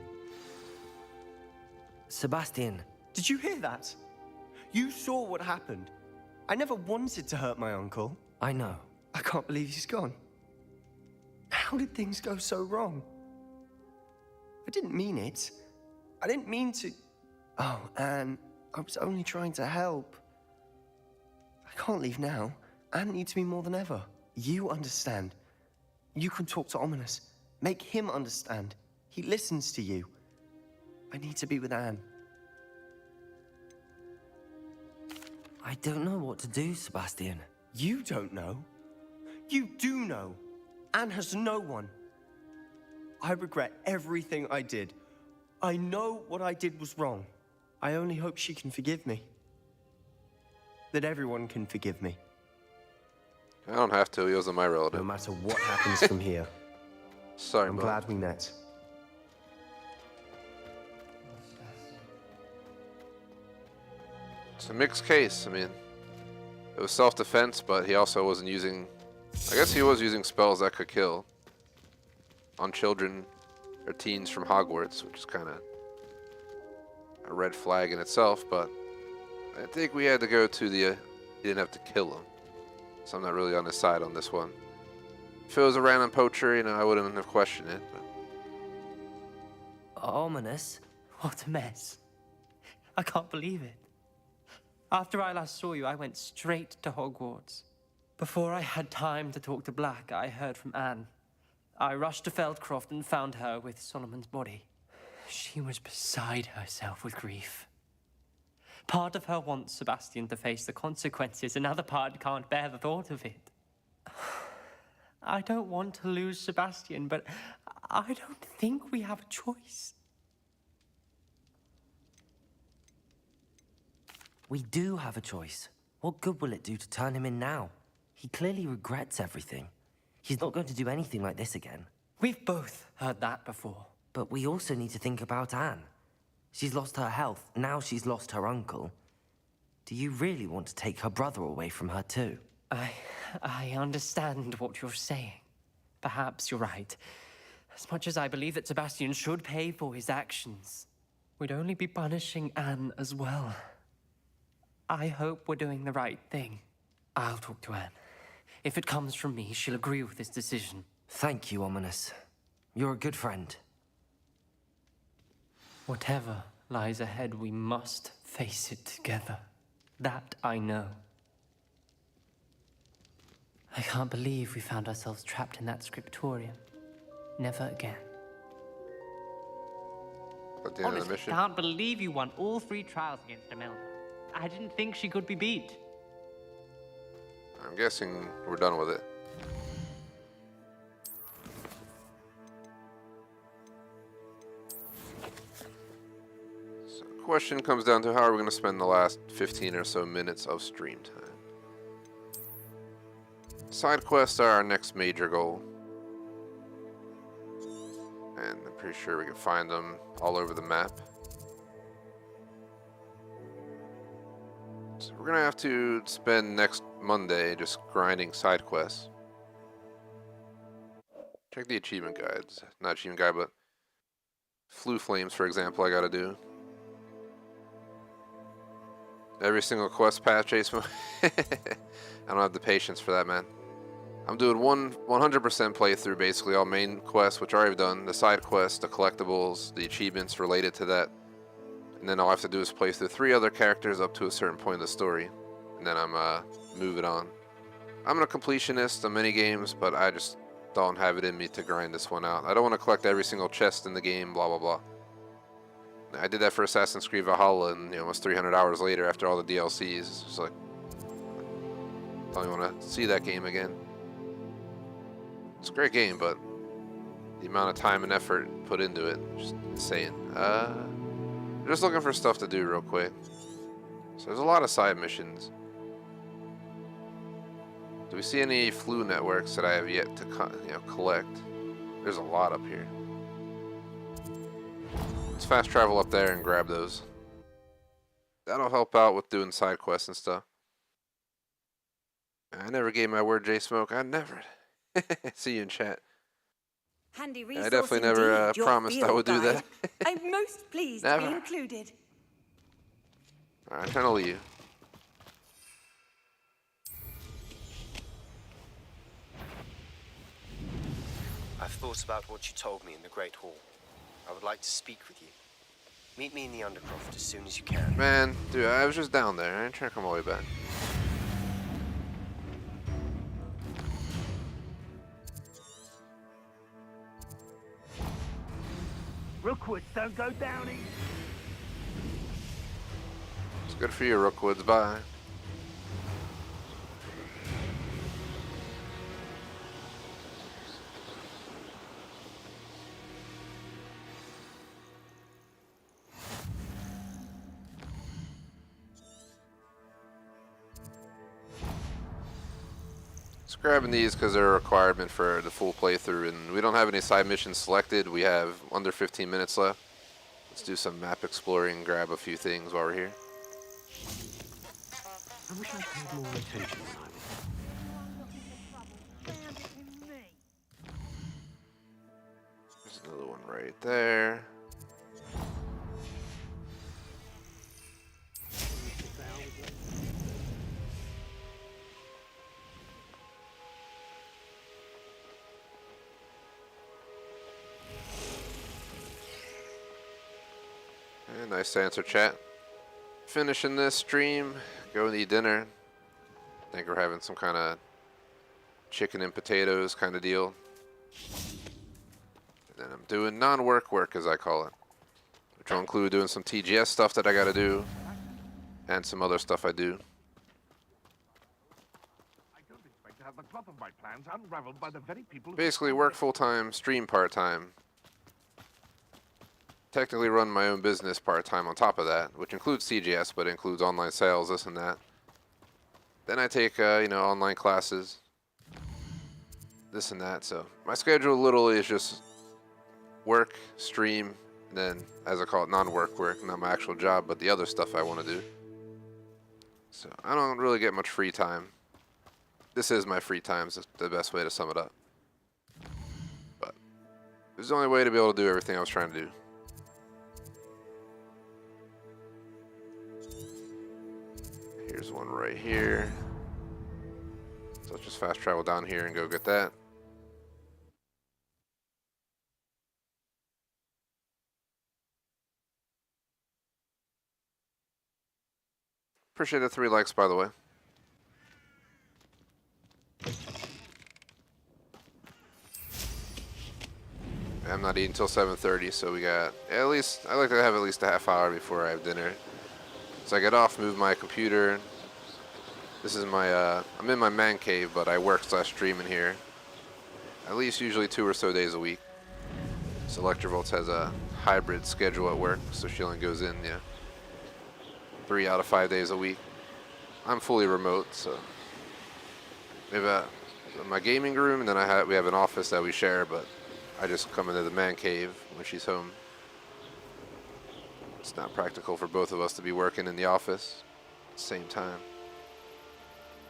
Sebastian. Did you hear that? You saw what happened. I never wanted to hurt my uncle. I know. I can't believe he's gone. How did things go so wrong? I didn't mean it. I didn't mean to... Oh, Anne, I was only trying to help. I can't leave now. Anne needs me more than ever. You understand. You can talk to Ominous. Make him understand. He listens to you. I need to be with Anne. I don't know what to do, Sebastian. You don't know. You do know. Anne has no one. I regret everything I did. I know what I did was wrong. I only hope she can forgive me. That everyone can forgive me. I don't have to. He wasn't my relative. No matter what happens from here. Sorry, I'm glad we met. It's a mixed case. I mean, it was self-defense, but he also wasn't using... I guess he was using spells that could kill. On children, They're teens from Hogwarts, which is kind of a red flag in itself, but I think we had to go to the, you didn't have to kill him. So I'm not really on his side on this one. If it was a random poacher, you know, I wouldn't have questioned it. But... Ominous? What a mess. I can't believe it. After I last saw you, I went straight to Hogwarts. Before I had time to talk to Black, I heard from Anne. I rushed to Feldcroft and found her with Solomon's body. She was beside herself with grief. Part of her wants Sebastian to face the consequences, another part can't bear the thought of it. I don't want to lose Sebastian, but I don't think we have a choice. We do have a choice. What good will it do to turn him in now? He clearly regrets everything. He's not going to do anything like this again. We've both heard that before. But we also need to think about Anne. She's lost her health, now she's lost her uncle. Do you really want to take her brother away from her too? I understand what you're saying. Perhaps you're right. As much as I believe that Sebastian should pay for his actions, we'd only be punishing Anne as well. I hope we're doing the right thing. I'll talk to Anne. If it comes from me, she'll agree with this decision. Thank you, Ominous. You're a good friend. Whatever lies ahead, we must face it together. That I know. I can't believe we found ourselves trapped in that scriptorium. Never again. At the end of the Honestly, mission? can't believe you won all 3 trials against Imelda. I didn't think she could be beat. I'm guessing we're done with it. So the question comes down to how are we going to spend the last 15 or so minutes of stream time. Side quests are our next major goal. And I'm pretty sure we can find them all over the map. So we're going to have to spend next Monday just grinding side quests. Check the achievement guides. Not achievement guide, but Flue Flames, for example, I got to do. Every single quest patch, Chase. I don't have the patience for that, man. I'm doing 100% playthrough, basically all main quests, which I already done, the side quests, the collectibles, the achievements related to that. And then all I have to do is play through 3 other characters up to a certain point in the story. And then I'm moving on. I'm a completionist of many games, but I just don't have it in me to grind this one out. I don't want to collect every single chest in the game, blah, blah, blah. I did that for Assassin's Creed Valhalla, and almost 300 hours later after all the DLCs, it's just like, I don't even want to see that game again. It's a great game, but the amount of time and effort put into it, just insane. Just looking for stuff to do real quick. So there's a lot of side missions. Do we see any Flue networks that I have yet to collect? There's a lot up here. Let's fast travel up there and grab those. That'll help out with doing side quests and stuff. I never gave my word, J-Smoke. I never. See you in chat. Handy I definitely never promised I would do that. I'm most pleased to be included. Alright, I'm trying to leave. I've thought about what you told me in the Great Hall. I would like to speak with you. Meet me in the Undercroft as soon as you can. Man, dude, I was just down there. I ain't trying to come all the way back. Rookwoods don't go down easy. It's good for you, Rookwoods. Bye. Just grabbing these because they're a requirement for the full playthrough, and we don't have any side missions selected. We have under 15 minutes left. Let's do some map exploring and grab a few things while we're here. I wish I paid more attention when I was. There's There's another one right there. And nice answer, chat. Finishing this stream, go to eat dinner. I think we're having some kind of chicken and potatoes kind of deal. And then I'm doing non-work work, as I call it, which will include doing some TGS stuff that I got to do, and some other stuff I do. Basically, work full-time, stream part-time. Technically run my own business part-time on top of that, which includes TGS, but it includes online sales, this and that. Then I take, you know, online classes, this and that. So my schedule literally is just work, stream, and then, as I call it, non-work work, not my actual job, but the other stuff I want to do. So I don't really get much free time. This is my free time, is the best way to sum it up. But it was the only way to be able to do everything I was trying to do. Here's one right here. So let's just fast travel down here and go get that. Appreciate the 3 likes, by the way. I'm not eating until 7:30, so we got at least, I like to have at least a half hour before I have dinner. So I get off, move my computer. This is my, I'm in my man cave, but I work/stream in here. At least usually 2 or so days a week. So Electrovolts has a hybrid schedule at work, so she only goes in, 3 out of 5 days a week. I'm fully remote, so we have my gaming room, and then we have an office that we share, but I just come into the man cave when she's home. It's not practical for both of us to be working in the office at the same time.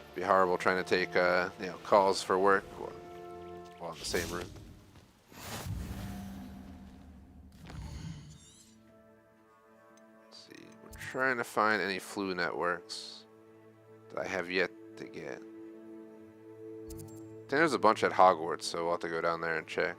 It'd be horrible trying to take calls for work while in the same room. Let's see, we're trying to find any flu networks that I have yet to get. I think there's a bunch at Hogwarts, so we'll have to go down there and check.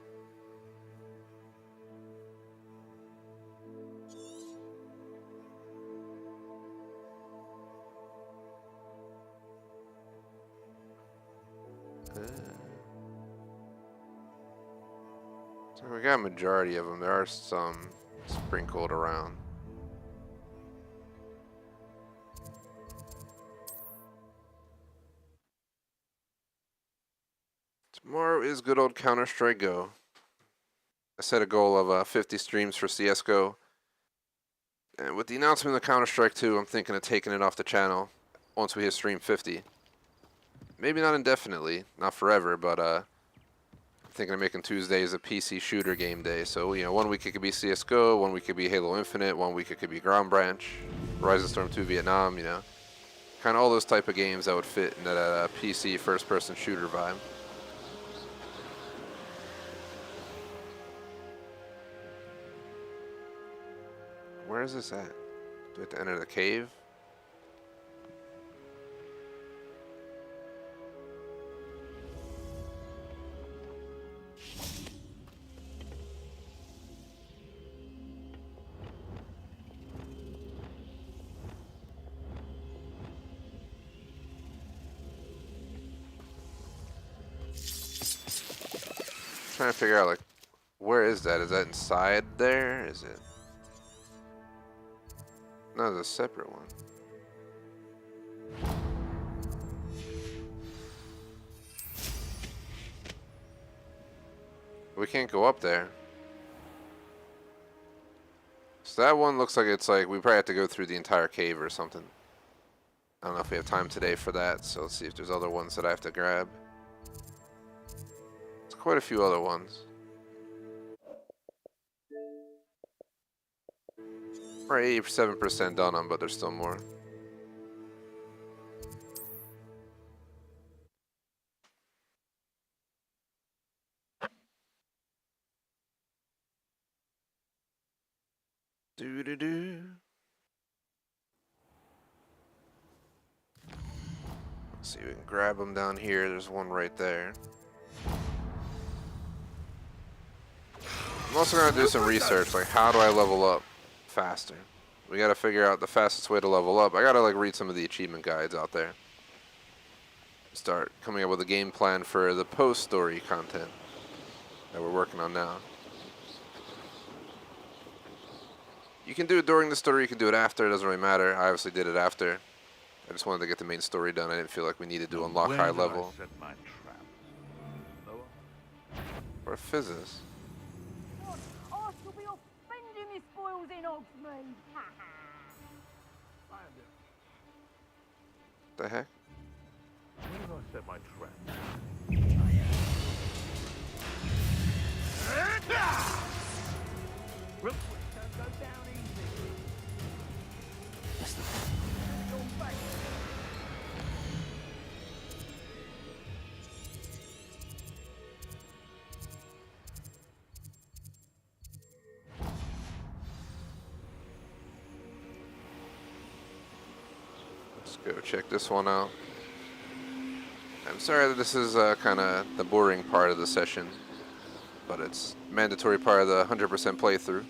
So we got a majority of them. There are some sprinkled around. Tomorrow is good old Counter-Strike Go. I set a goal of 50 streams for CSGO. And with the announcement of Counter-Strike 2, I'm thinking of taking it off the channel once we hit stream 50. Maybe not indefinitely, not forever, but I'm thinking of making Tuesdays a PC shooter game day. So, 1 week it could be CSGO, 1 week it could be Halo Infinite, 1 week it could be Ground Branch, Horizon Storm 2 Vietnam, Kind of all those type of games that would fit in that PC first-person shooter vibe. Where is this at? Do we have to enter the cave? Trying to figure out, where is that? Is that inside there? Is it? No, there's a separate one. We can't go up there. So that one looks like it's we probably have to go through the entire cave or something. I don't know if we have time today for that, so let's see if there's other ones that I have to grab. There's quite a few other ones. We're 87% done on, but there's still more. Do-do-do. Let's see, we can grab them down here. There's one right there. I'm also going to do some research, like how do I level up faster? We got to figure out the fastest way to level up. I got to like read some of the achievement guides out there. Start coming up with a game plan for the post-story content that we're working on now. You can do it during the story, you can do it after, it doesn't really matter. I obviously did it after. I just wanted to get the main story done. I didn't feel like we needed to unlock high level. Or physis. I shall be off spending my spoils in Hogsmeade. The heck? Where did I set my trap? Rookwood don't go down easy. Let's go check this one out. I'm sorry that this is kind of the boring part of the session, but it's mandatory part of the 100% playthrough.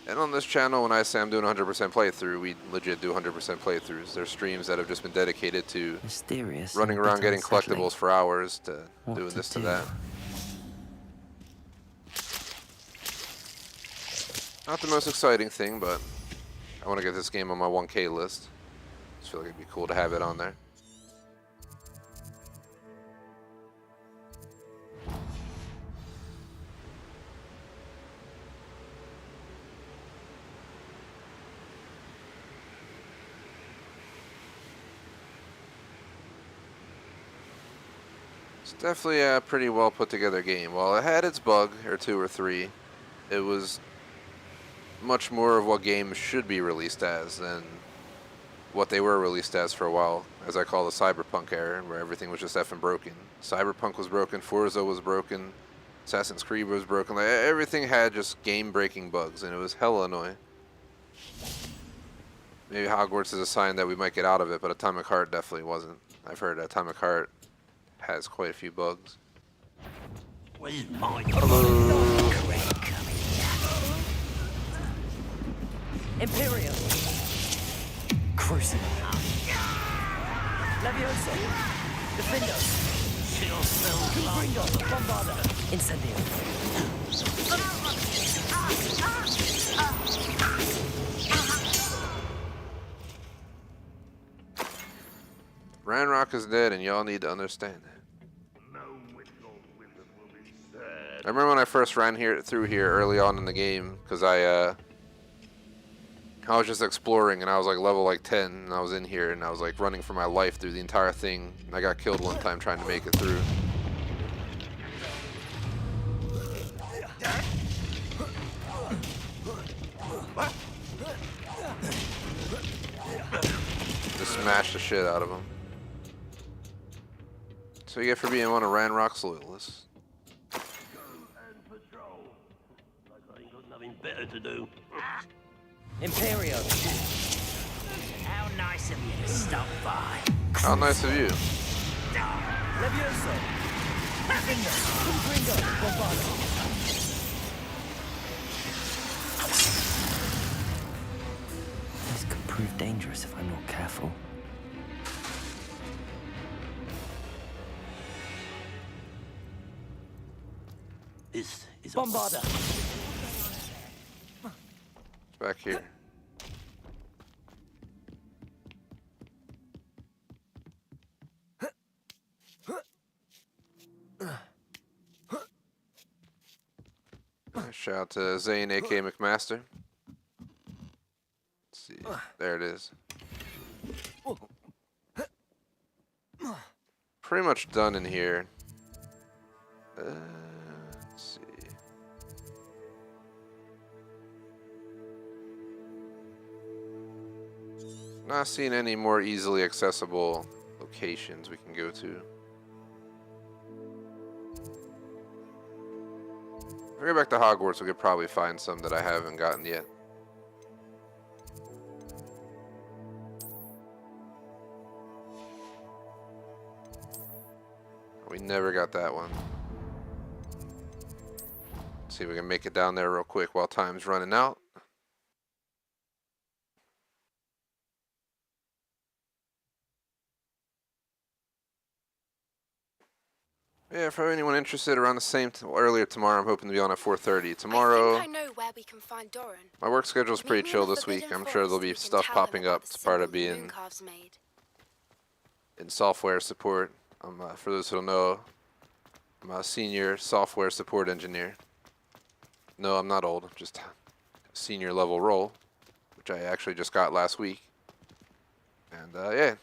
And on this channel, when I say I'm doing 100% playthrough, we legit do 100% playthroughs. There's streams that have just been dedicated to mysterious, running around getting unsettling. collectibles for hours to What doing to this to do? that. Not the most exciting thing, but I want to get this game on my 1K list. Just feel like it'd be cool to have it on there. It's definitely a pretty well put together game. While it had its bug, or two or three, it was much more of what games should be released as than what they were released as for a while, as I call the Cyberpunk era, where everything was just effing broken. Cyberpunk was broken, Forza was broken, Assassin's Creed was broken. Like, everything had just game-breaking bugs, and it was hella annoying. Maybe Hogwarts is a sign that we might get out of it, but Atomic Heart definitely wasn't. I've heard Atomic Heart has quite a few bugs. Where's my Imperium. Crucio. Levioso. Defendo. Confringo. Bombarda. Incendio. Ranrok is dead, and y'all need to understand that. I remember when I first ran through here early on in the game, because I was just exploring, and I was like level like 10, and I was in here, and I was like running for my life through the entire thing, and I got killed one time trying to make it through. Just smash the shit out of him. So you get for being one of Ranrock's loyalists. Nothing better to do. Imperio. How nice of you to stop by. How nice of you. Levioso. Confringo. Bombarda. This could prove dangerous if I'm not careful. This is Bombarda. Back here. Shout out to Zane, aka McMaster. Let's see. There it is. Pretty much done in here. Let's see. Not seeing any more easily accessible locations we can go to. If we go back to Hogwarts, we could probably find some that I haven't gotten yet. Never got that one. See if we can make it down there real quick while time's running out. Yeah, for anyone interested, around the same earlier tomorrow, I'm hoping to be on at 4:30. Tomorrow, I think I know where we can find Doran. my work schedule's pretty Meet me chill in the this week. Forbidden I'm sure there'll Forest be and we can stuff tell them popping about up. the It's part of symbol the being Mooncarves made. in software support. For those who don't know, I'm a senior software support engineer. No, I'm not old. I'm just a senior level role, which I actually just got last week. And yeah,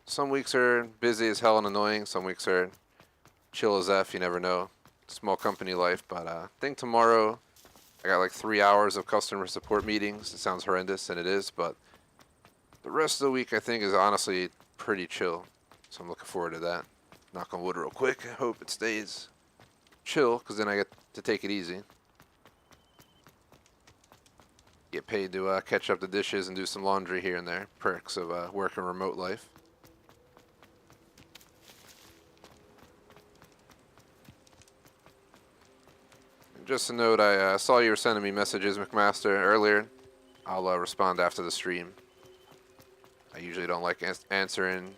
some weeks are busy as hell and annoying. Some weeks are chill as F. You never know. Small company life. But I think tomorrow I got like 3 hours of customer support meetings. It sounds horrendous, and it is. But the rest of the week I think is honestly pretty chill. So I'm looking forward to that. Knock on wood real quick. I hope it stays chill, because then I get to take it easy. Get paid to catch up the dishes and do some laundry here and there. Perks of working remote life. And just a note, I saw you were sending me messages, McMaster, earlier. I'll respond after the stream. I usually don't like answering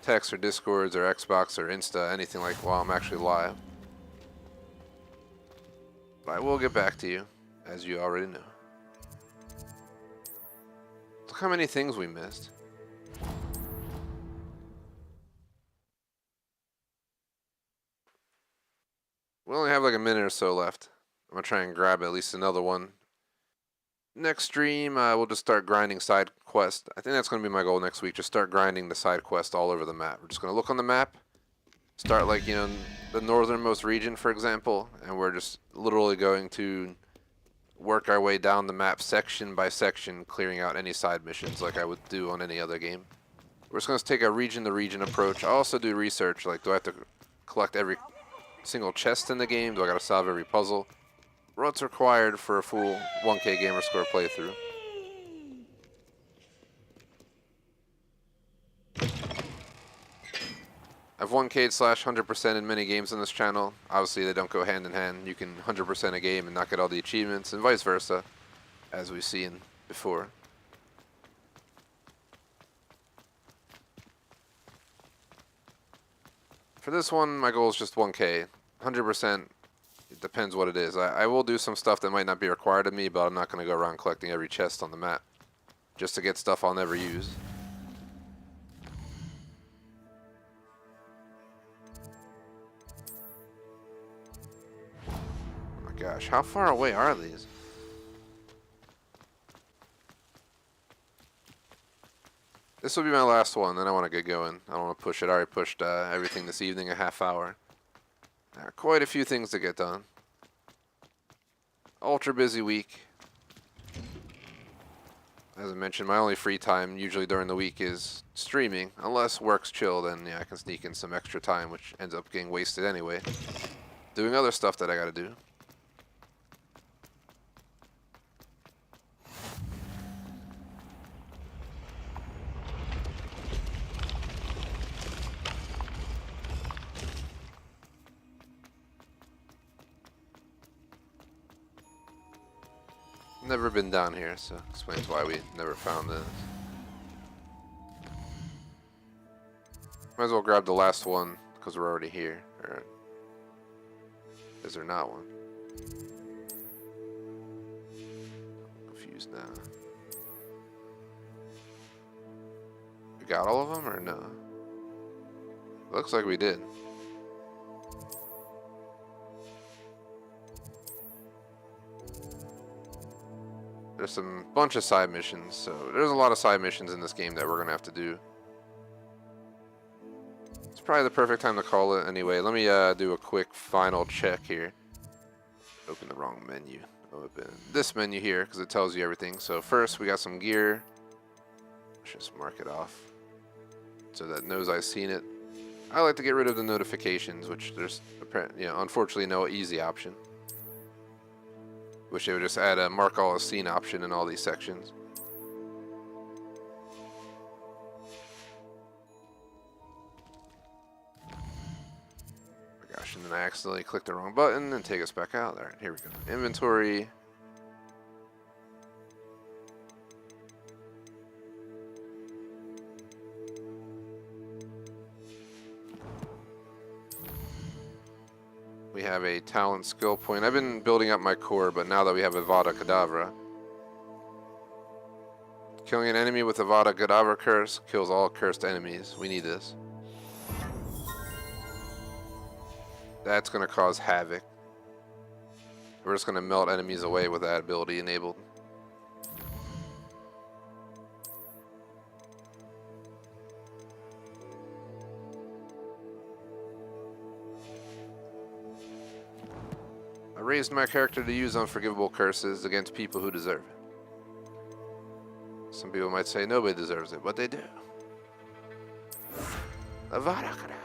texts or Discords or Xbox or Insta, anything like while I'm actually live. But I will get back to you, as you already know. Look how many things we missed. We only have like a minute or so left. I'm gonna try and grab at least another one. Next stream, we'll just start grinding side quests. I think that's gonna be my goal next week. Just start grinding the side quest all over the map. We're just gonna look on the map, start like, you know, the northernmost region, for example, and we're just literally going to work our way down the map section by section, clearing out any side missions like I would do on any other game. We're just going to take a region-to-region approach. I also do research, like, do I have to collect every single chest in the game? Do I got to solve every puzzle? What's required for a full 1K Gamerscore playthrough? I've 1K'd slash 100% in many games on this channel. Obviously, they don't go hand in hand. You can 100% a game and not get all the achievements, and vice versa, as we've seen before. For this one, my goal is just 1K. 100%, it depends what it is. I will do some stuff that might not be required of me, but I'm not going to go around collecting every chest on the map just to get stuff I'll never use. Gosh, how far away are these? This will be my last one, then I want to get going. I don't want to push it. I already pushed everything this evening, a half hour. Quite a few things to get done. Ultra busy week. As I mentioned, my only free time usually during the week is streaming. Unless work's chill, then yeah, I can sneak in some extra time, which ends up getting wasted anyway. Doing other stuff that I gotta do. Never been down here, so explains why we never found this. Might as well grab the last one because we're already here. Or is there not one? I'm confused now. We got all of them or no? Looks like we did. There's some bunch of side missions, so there's a lot of side missions in this game that we're gonna have to do. It's probably the perfect time to call it anyway. Let me do a quick final check here. Open the wrong menu. Open this menu here because it tells you everything. So first we got some gear. Let's just mark it off so that knows I've seen it. I like to get rid of the notifications, which there's unfortunately no easy option. Wish they would just add a mark all as seen option in all these sections. notification and I accidentally clicked the wrong button and take us back out. All right, here we go. Inventory. We have a talent skill point. I've been building up my core, but now that we have Avada Kedavra, killing an enemy with Avada Kedavra curse kills all cursed enemies. We need this. That's going to cause havoc. We're just going to melt enemies away with that ability enabled. I raised my character to use unforgivable curses against people who deserve it. Some people might say nobody deserves it, but they do. Avada Kedavra.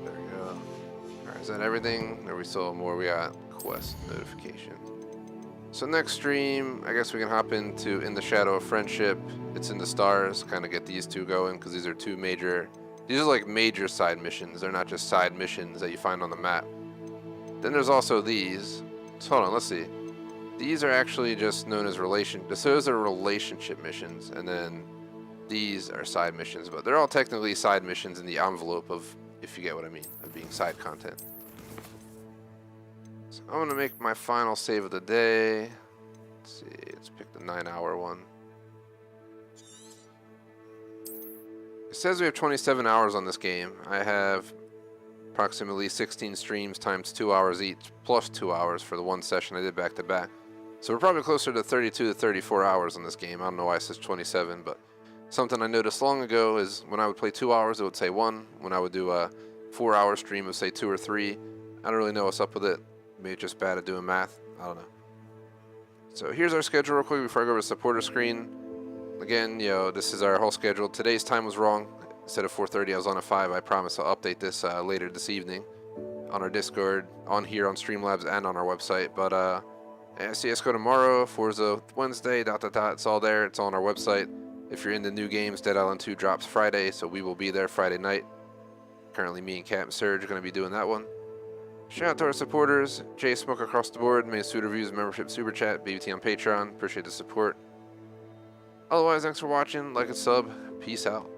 There we go. Alright, is that everything? Or we still have more? We got quest notification. So next stream, I guess we can hop into In the Shadow of Friendship. It's in the stars. Kind of get these two going because these are two major. These are like major side missions. They're not just side missions that you find on the map. Then there's also these. So hold on, let's see. These are actually just known as those are relationship missions, and then these are side missions. But they're all technically side missions in the envelope of, if you get what I mean, of being side content. So I'm gonna make my final save of the day. Let's see, let's pick the 9-hour one. It says we have 27 hours on this game. I have approximately 16 streams times 2 hours each, plus 2 hours for the one session I did back to back. So we're probably closer to 32 to 34 hours on this game. I don't know why it says 27, but something I noticed long ago is when I would play 2 hours, it would say 1. When I would do a 4-hour stream, it would say 2 or 3. I don't really know what's up with it. Maybe it's just bad at doing math. I don't know. So here's our schedule real quick before I go over to the supporter screen. Again, this is our whole schedule. Today's time was wrong. Instead of 4:30, I was on at 5. I promise I'll update this later this evening on our Discord, on here on Streamlabs, and on our website. But CSGO tomorrow, Forza Wednesday, ... It's all there. It's all on our website. If you're into new games, Dead Island 2 drops Friday, so we will be there Friday night. Currently, me and Cat and Serge are going to be doing that one. Shout out to our supporters, Jay Smoke across the board, Main Suit Reviews, membership, super chat, BBT on Patreon. Appreciate the support. Otherwise, thanks for watching. Like and sub. Peace out.